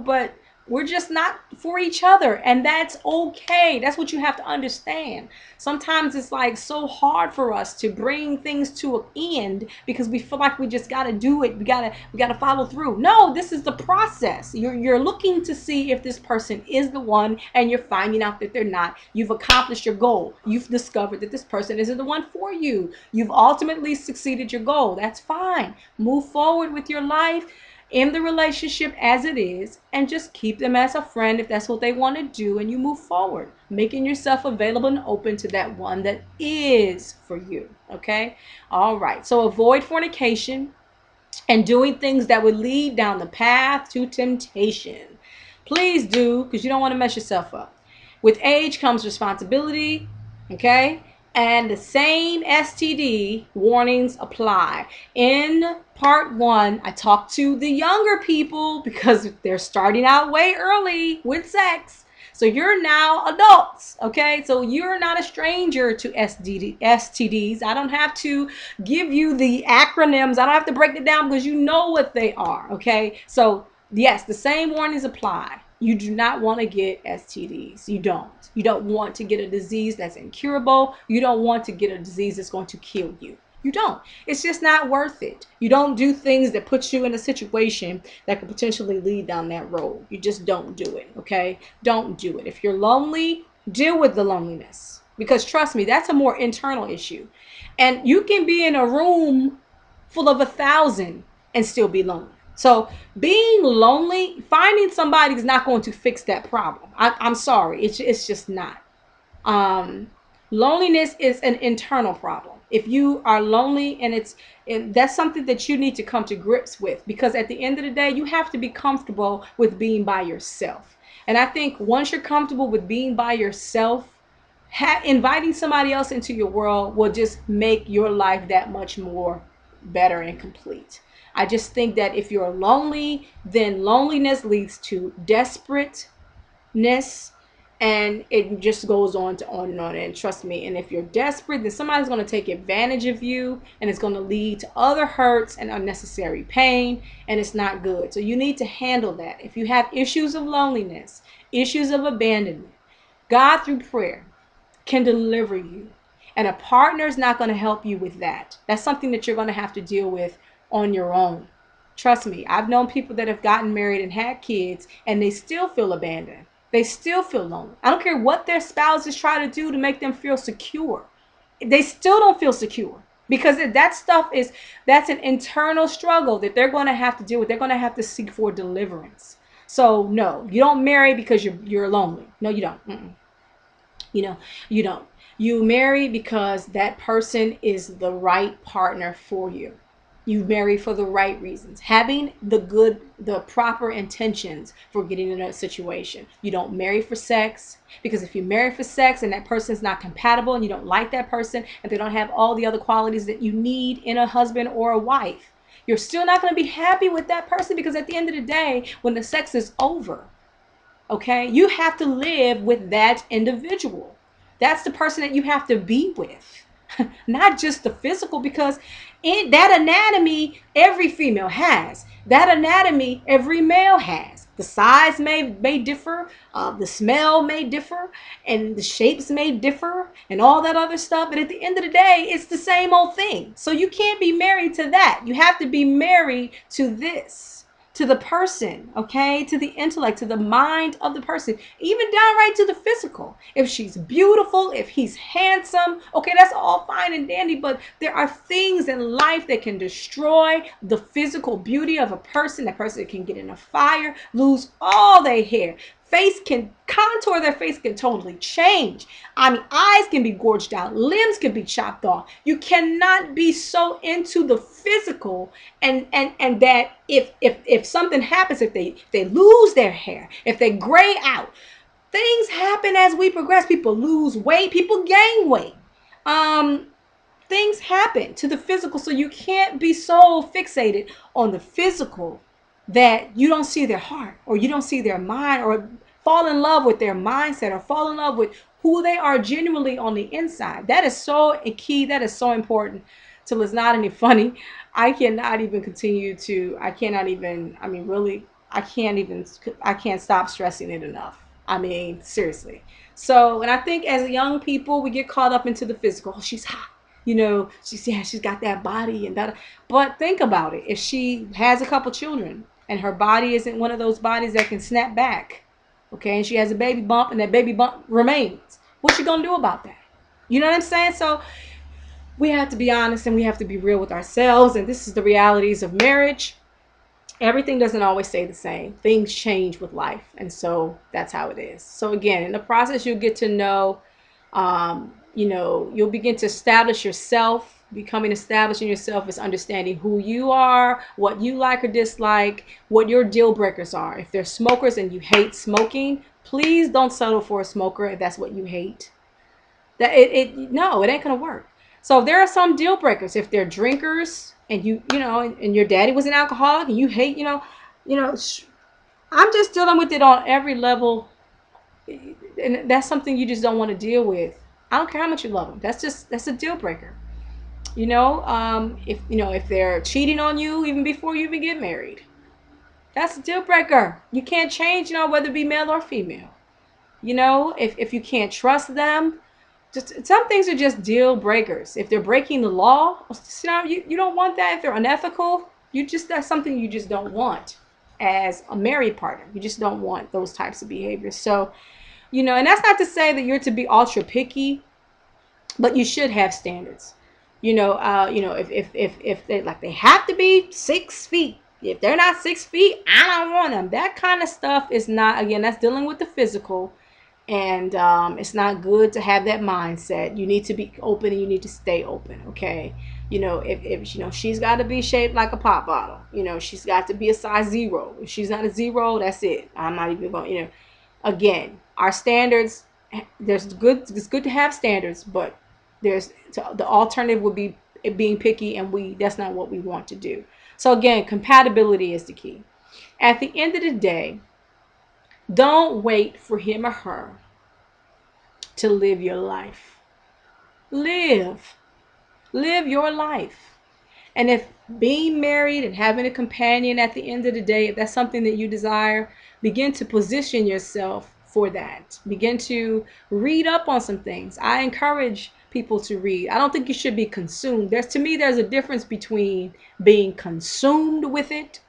but we're just not for each other. And that's okay. That's what you have to understand. Sometimes it's like so hard for us to bring things to an end because we feel like we just got to do it. We got to follow through. No, this is the process. You're looking to see if this person is the one, and you're finding out that they're not. You've accomplished your goal. You've discovered that this person isn't the one for you. You've ultimately succeeded your goal. That's fine. Move forward with your life in the relationship as it is, and just keep them as a friend if that's what they want to do, and you move forward, making yourself available and open to that one that is for you. Okay. All right, so avoid fornication and doing things that would lead down the path to temptation. Please do, because you don't want to mess yourself up. With age comes responsibility, okay? And the same STD warnings apply. In part one, I talked to the younger people because they're starting out way early with sex. So you're now adults, okay? So you're not a stranger to STDs. I don't have to give you the acronyms. I don't have to break it down because you know what they are, okay? So yes, the same warnings apply. You do not want to get STDs. You don't. You don't want to get a disease that's incurable. You don't want to get a disease that's going to kill you. You don't. It's just not worth it. You don't do things that put you in a situation that could potentially lead down that road. You just don't do it, okay? Don't do it. If you're lonely, deal with the loneliness. Because trust me, that's a more internal issue. And you can be in a room full of 1,000 and still be lonely. So being lonely, finding somebody is not going to fix that problem. I'm sorry. It's just not. Um, Loneliness is an internal problem. If you are lonely, and that's something that you need to come to grips with, because at the end of the day, you have to be comfortable with being by yourself. And I think once you're comfortable with being by yourself, inviting somebody else into your world will just make your life that much more better and complete. I just think that if you're lonely, then loneliness leads to desperate ness, and it just goes on to on and on. And trust me, and if you're desperate, then somebody's going to take advantage of you, and it's going to lead to other hurts and unnecessary pain, and it's not good. So you need to handle that. If you have issues of loneliness, issues of abandonment, God through prayer can deliver you, and a partner is not going to help you with that. That's something that you're going to have to deal with on your own. Trust me, I've known people that have gotten married and had kids, and they still feel abandoned. They still feel lonely. I don't care what their spouses try to do to make them feel secure. They still don't feel secure, because that's an internal struggle that they're going to have to deal with. They're going to have to seek for deliverance. So no, you don't marry because you're lonely. No, you don't. You know, you don't. You marry because that person is the right partner for you. You marry for the right reasons, having the proper intentions for getting in a situation. You don't marry for sex, because if you marry for sex and that person's not compatible and you don't like that person and they don't have all the other qualities that you need in a husband or a wife, you're still not going to be happy with that person, because at the end of the day, when the sex is over, okay, you have to live with that individual. That's the person that you have to be with, not just the physical, because in that anatomy every female has, that anatomy every male has. The size may differ, the smell may differ, and the shapes may differ, and all that other stuff, but at the end of the day, it's the same old thing. So you can't be married to that. You have to be married to this, to the person, okay, to the intellect, to the mind of the person, even downright to the physical. If she's beautiful, if he's handsome, okay, that's all fine and dandy, but there are things in life that can destroy the physical beauty of a person. That person can get in a fire, lose all their hair. Contour their face can totally change. I mean, eyes can be gorged out, limbs can be chopped off. You cannot be so into the physical, and that if something happens, if they lose their hair, if they gray out, things happen as we progress. People lose weight, people gain weight. Um, Things happen to the physical, so you can't be so fixated on the physical that you don't see their heart, or you don't see their mind, or fall in love with their mindset, or fall in love with who they are genuinely on the inside. That is so key. That is so important. Till it's not any funny. I cannot even continue to, I cannot even, I mean, really, I can't even, I can't stop stressing it enough. I mean, seriously. So, and I think as young people, we get caught up into the physical. Oh, she's hot. She's got that body and that. But think about it. If she has a couple children and her body isn't one of those bodies that can snap back, okay, and she has a baby bump and that baby bump remains, what's she gonna do about that? You know what I'm saying? So we have to be honest and we have to be real with ourselves. And this is the realities of marriage. Everything doesn't always stay the same. Things change with life. And so that's how it is. So again, in the process, you'll get to know, you'll begin to establish yourself. Becoming established in yourself is understanding who you are, what you like or dislike, what your deal breakers are. If they're smokers and you hate smoking, please don't settle for a smoker if that's what you hate. No, it ain't gonna work. So there are some deal breakers. If they're drinkers and and your daddy was an alcoholic and you hate, I'm just dealing with it on every level, and that's something you just don't want to deal with. I don't care how much you love them. That's a deal breaker. If they're cheating on you even before you even get married, that's a deal breaker. You can't change, whether it be male or female. If you can't trust them, just some things are just deal breakers. If they're breaking the law, you don't want that. If they're unethical, that's something you just don't want as a married partner. You just don't want those types of behaviors. So, and that's not to say that you're to be ultra picky, but you should have standards. If they have to be 6 feet. If they're not 6 feet, I don't want them. That kind of stuff is not, again, that's dealing with the physical. And it's not good to have that mindset. You need to be open and you need to stay open, okay? If she's got to be shaped like a pop bottle. She's got to be a size 0. If she's not a 0, that's it. I'm not even going, again, our standards, it's good to have standards, but the alternative would be being picky, and that's not what we want to do. So again, compatibility is the key. At the end of the day, don't wait for him or her to live your life. Live your life. And if being married and having a companion at the end of the day, if that's something that you desire, begin to position yourself for that. Begin to read up on some things. I encourage people to read. I don't think you should be consumed. To me, there's a difference between being consumed with it,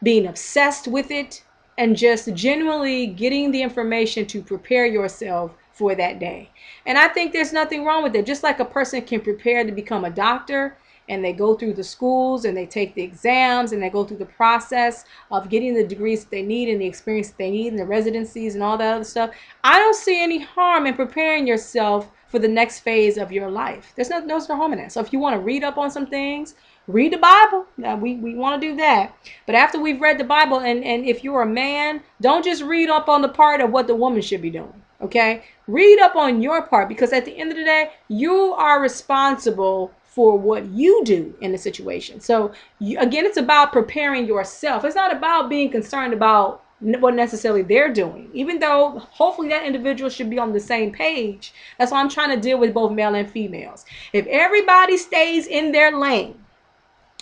being obsessed with it, and just genuinely getting the information to prepare yourself for that day. And I think there's nothing wrong with it. Just like a person can prepare to become a doctor, and they go through the schools and they take the exams and they go through the process of getting the degrees that they need and the experience that they need and the residencies and all that other stuff. I don't see any harm in preparing yourself for the next phase of your life. There's no harm in that. So if you want to read up on some things, read the Bible. Now, we want to do that. But after we've read the Bible, and if you're a man, don't just read up on the part of what the woman should be doing. Okay? Read up on your part, because at the end of the day, you are responsible for what you do in the situation. So again, it's about preparing yourself. It's not about being concerned about what necessarily they're doing, even though hopefully that individual should be on the same page. That's why I'm trying to deal with both male and females. If everybody stays in their lane,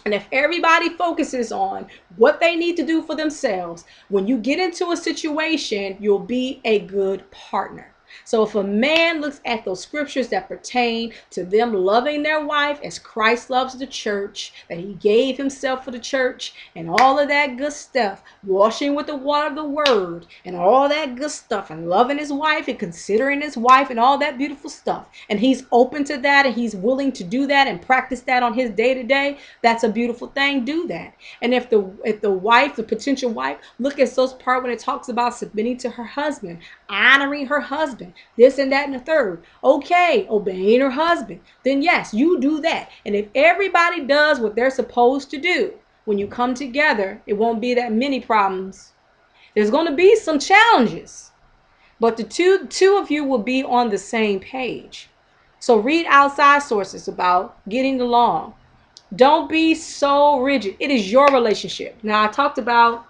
and if everybody focuses on what they need to do for themselves, when you get into a situation, you'll be a good partner. So if a man looks at those scriptures that pertain to them loving their wife as Christ loves the church, that he gave himself for the church, and all of that good stuff, washing with the water of the word, and all that good stuff, and loving his wife and considering his wife and all that beautiful stuff, and he's open to that and he's willing to do that and practice that on his day-to-day, that's a beautiful thing. Do that. And if the wife, the potential wife, look at those part when it talks about submitting to her husband, honoring her husband, this and that and the third, okay, obeying her husband, then yes, you do that. And if everybody does what they're supposed to do, when you come together, it won't be that many problems. There's going to be some challenges, But the two of you will be on the same page. So read outside sources about getting along. Don't be so rigid. It is your relationship. Now, I talked about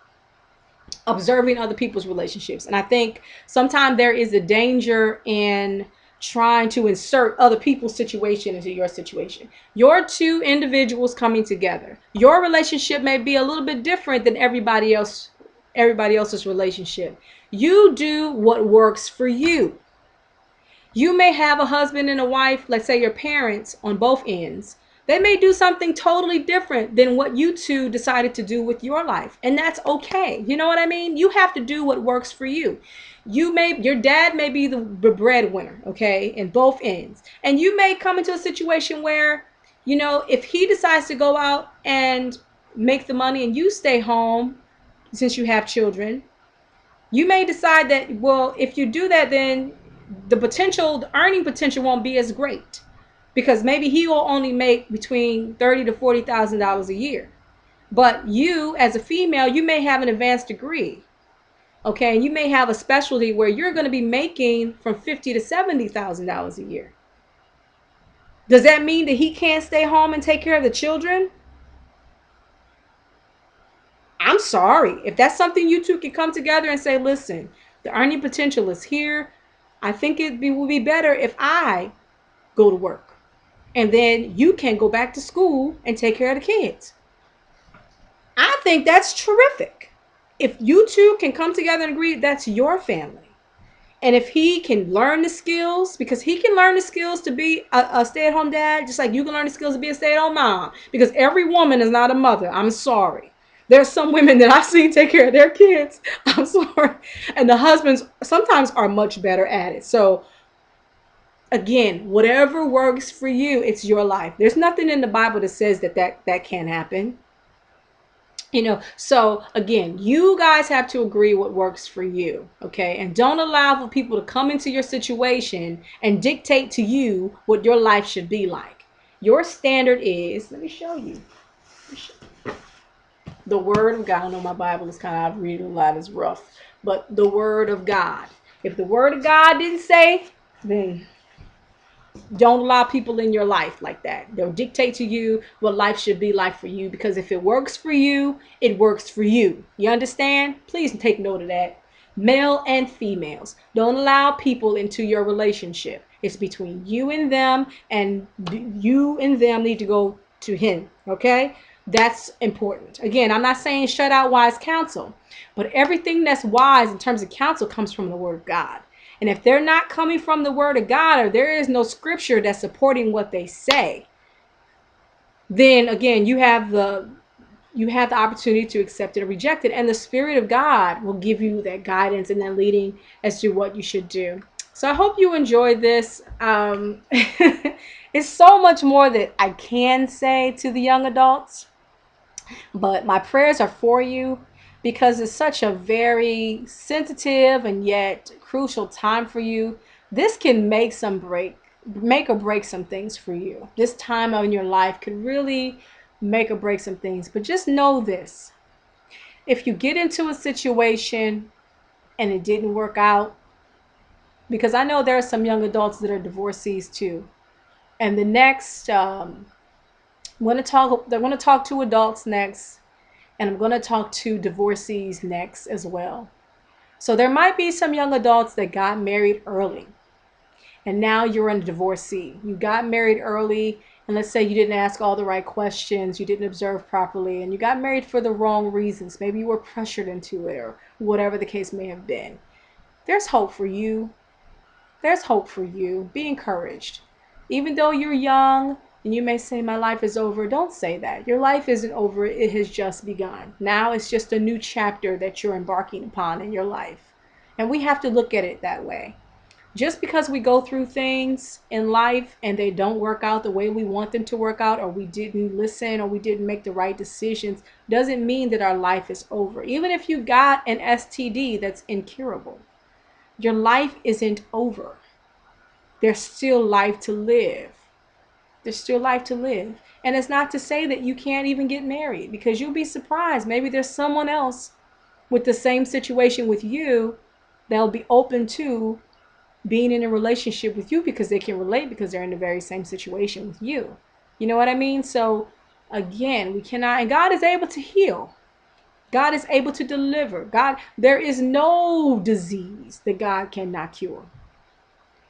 observing other people's relationships, and I think sometimes there is a danger in trying to insert other people's situation into your situation. Your two individuals coming together. Your relationship may be a little bit different than everybody else's relationship. You do what works for you. You may have a husband and a wife, let's say your parents on both ends. They may do something totally different than what you two decided to do with your life. And that's okay. You know what I mean? You have to do what works for you. Your dad may be the breadwinner, okay, in both ends. And you may come into a situation where, if he decides to go out and make the money and you stay home since you have children, you may decide that, well, if you do that, then the earning potential won't be as great, because maybe he will only make between $30,000 to $40,000 a year. But you, as a female, you may have an advanced degree, okay, and you may have a specialty where you're going to be making from $50,000 to $70,000 a year. Does that mean that he can't stay home and take care of the children? I'm sorry. If that's something you two can come together and say, listen, the earning potential is here. I think would be better if I go to work. And then you can go back to school and take care of the kids. I think that's terrific. If you two can come together and agree, that's your family. And if he can learn the skills, because he can learn the skills to be a stay-at-home dad, just like you can learn the skills to be a stay-at-home mom, because every woman is not a mother. I'm sorry. There's some women that I've seen take care of their kids. I'm sorry. And the husbands sometimes are much better at it. So again, whatever works for you, it's your life. There's nothing in the Bible that says that can't happen. So again, you guys have to agree what works for you, okay? And don't allow for people to come into your situation and dictate to you what your life should be like. Your standard is, let me show you. The Word of God. I know my Bible is kind of, I read a lot, it's rough, but the Word of God. If the Word of God didn't say, then don't allow people in your life like that. They'll dictate to you what life should be like for you, because if it works for you, it works for you. You understand? Please take note of that. Male and females, don't allow people into your relationship. It's between you and them, and you and them need to go to him, okay? That's important. Again, I'm not saying shut out wise counsel, but everything that's wise in terms of counsel comes from the Word of God. And if they're not coming from the Word of God, or there is no scripture that's supporting what they say, then again, you have the opportunity to accept it or reject it. And the Spirit of God will give you that guidance and that leading as to what you should do. So I hope you enjoyed this. It's so much more that I can say to the young adults, but my prayers are for you, because it's such a very sensitive and yet crucial time for you. This can make or break some things for you. This time in your life could really make or break some things. But just know this: if you get into a situation and it didn't work out, because I know there are some young adults that are divorcees too, and the next I'm going to talk to adults next, and I'm going to talk to divorcees next as well. So there might be some young adults that got married early, and now you're a divorcee. You got married early, and let's say you didn't ask all the right questions, you didn't observe properly, and you got married for the wrong reasons. Maybe you were pressured into it, or whatever the case may have been. There's hope for you. There's hope for you. Be encouraged. Even though you're young and you may say, my life is over, don't say that. Your life isn't over. It has just begun. Now it's just a new chapter that you're embarking upon in your life. And we have to look at it that way. Just because we go through things in life and they don't work out the way we want them to work out, or we didn't listen, or we didn't make the right decisions, doesn't mean that our life is over. Even if you got an STD that's incurable, your life isn't over. There's still life to live. There's still life to live. And it's not to say that you can't even get married, because you'll be surprised. Maybe there's someone else with the same situation with you they'll be open to being in a relationship with you because they can relate, because they're in the very same situation with you. You know what I mean? So again, we cannot, and God is able to heal. God is able to deliver. God, there is no disease that God cannot cure.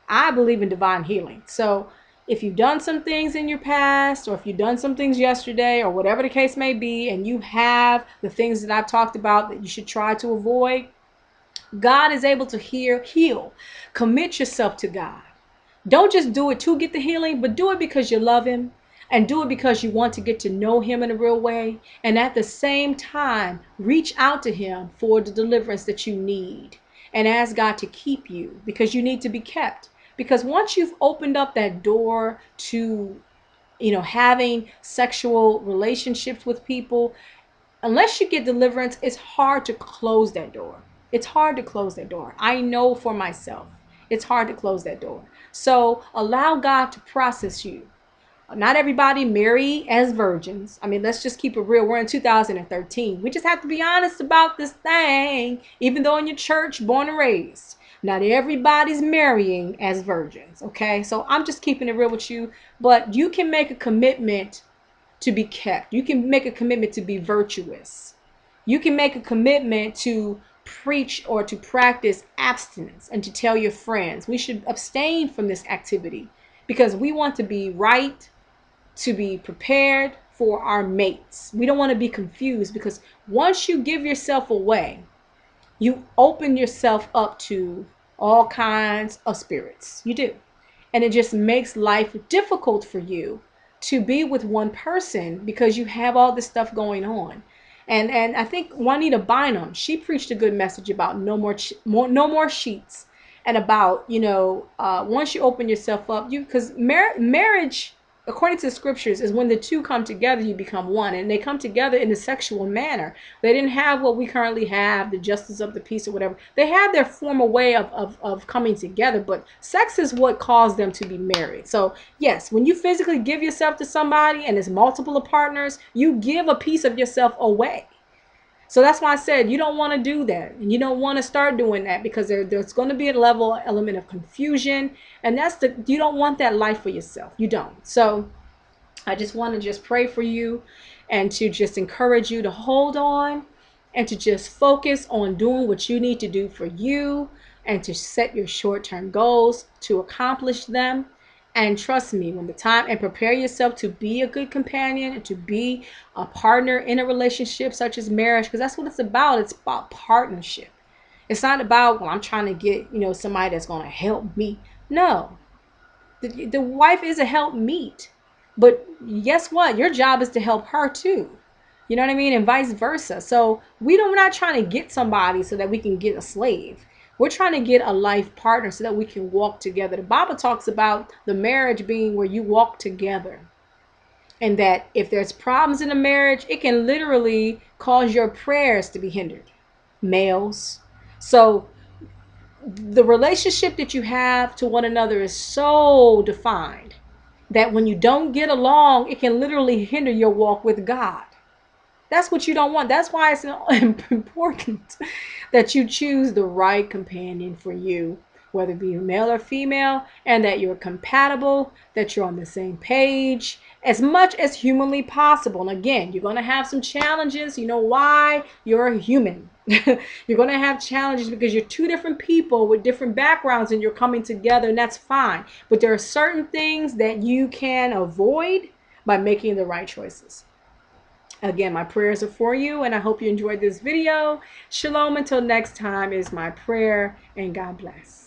I believe in divine healing. So if you've done some things in your past, or if you've done some things yesterday, or whatever the case may be, and you have the things that I've talked about that you should try to avoid, God is able to heal. Commit yourself to God. Don't just do it to get the healing, but do it because you love him, and do it because you want to get to know him in a real way. And at the same time, reach out to him for the deliverance that you need, and ask God to keep you, because you need to be kept. Because once you've opened up that door to, having sexual relationships with people, unless you get deliverance, it's hard to close that door. It's hard to close that door. I know for myself, it's hard to close that door. So allow God to process you. Not everybody marry as virgins. I mean, let's just keep it real. We're in 2013. We just have to be honest about this thing, even though in your church, born and raised. Not everybody's marrying as virgins, okay? So I'm just keeping it real with you. But you can make a commitment to be kept. You can make a commitment to be virtuous. You can make a commitment to preach or to practice abstinence, and to tell your friends we should abstain from this activity, because we want to be right, to be prepared for our mates. We don't want to be confused, because once you give yourself away, you open yourself up to all kinds of spirits. You do. And it just makes life difficult for you to be with one person, because you have all this stuff going on. And I think Juanita Bynum, she preached a good message about no more sheets, and about, once you open yourself up, because marriage, according to the scriptures, is when the two come together, you become one, and they come together in a sexual manner. They didn't have what we currently have, the justice of the peace or whatever. They had their formal way of coming together, but sex is what caused them to be married. So yes, when you physically give yourself to somebody and it's multiple partners, you give a piece of yourself away. So that's why I said you don't want to do that, and you don't want to start doing that, because there's going to be a element of confusion, and you don't want that life for yourself. You don't. So I just want to just pray for you, and to just encourage you to hold on, and to just focus on doing what you need to do for you, and to set your short-term goals to accomplish them. And trust me, when the time, and prepare yourself to be a good companion, and to be a partner in a relationship such as marriage, because that's what it's about. It's about partnership. It's not about, well, I'm trying to get, somebody that's going to help me. No, the wife is a help meet, but guess what? Your job is to help her too. You know what I mean? And vice versa. So we're not trying to get somebody so that we can get a slave. We're trying to get a life partner so that we can walk together. The Bible talks about the marriage being where you walk together. And that if there's problems in a marriage, it can literally cause your prayers to be hindered. Males. So the relationship that you have to one another is so defined that when you don't get along, it can literally hinder your walk with God. That's what you don't want. That's why it's important that you choose the right companion for you, whether it be male or female, and that you're compatible, that you're on the same page as much as humanly possible. And again, you're going to have some challenges. You know why? You're a human. You're going to have challenges because you're two different people with different backgrounds, and you're coming together, and that's fine. But there are certain things that you can avoid by making the right choices. Again, my prayers are for you, and I hope you enjoyed this video. Shalom until next time is my prayer, and God bless.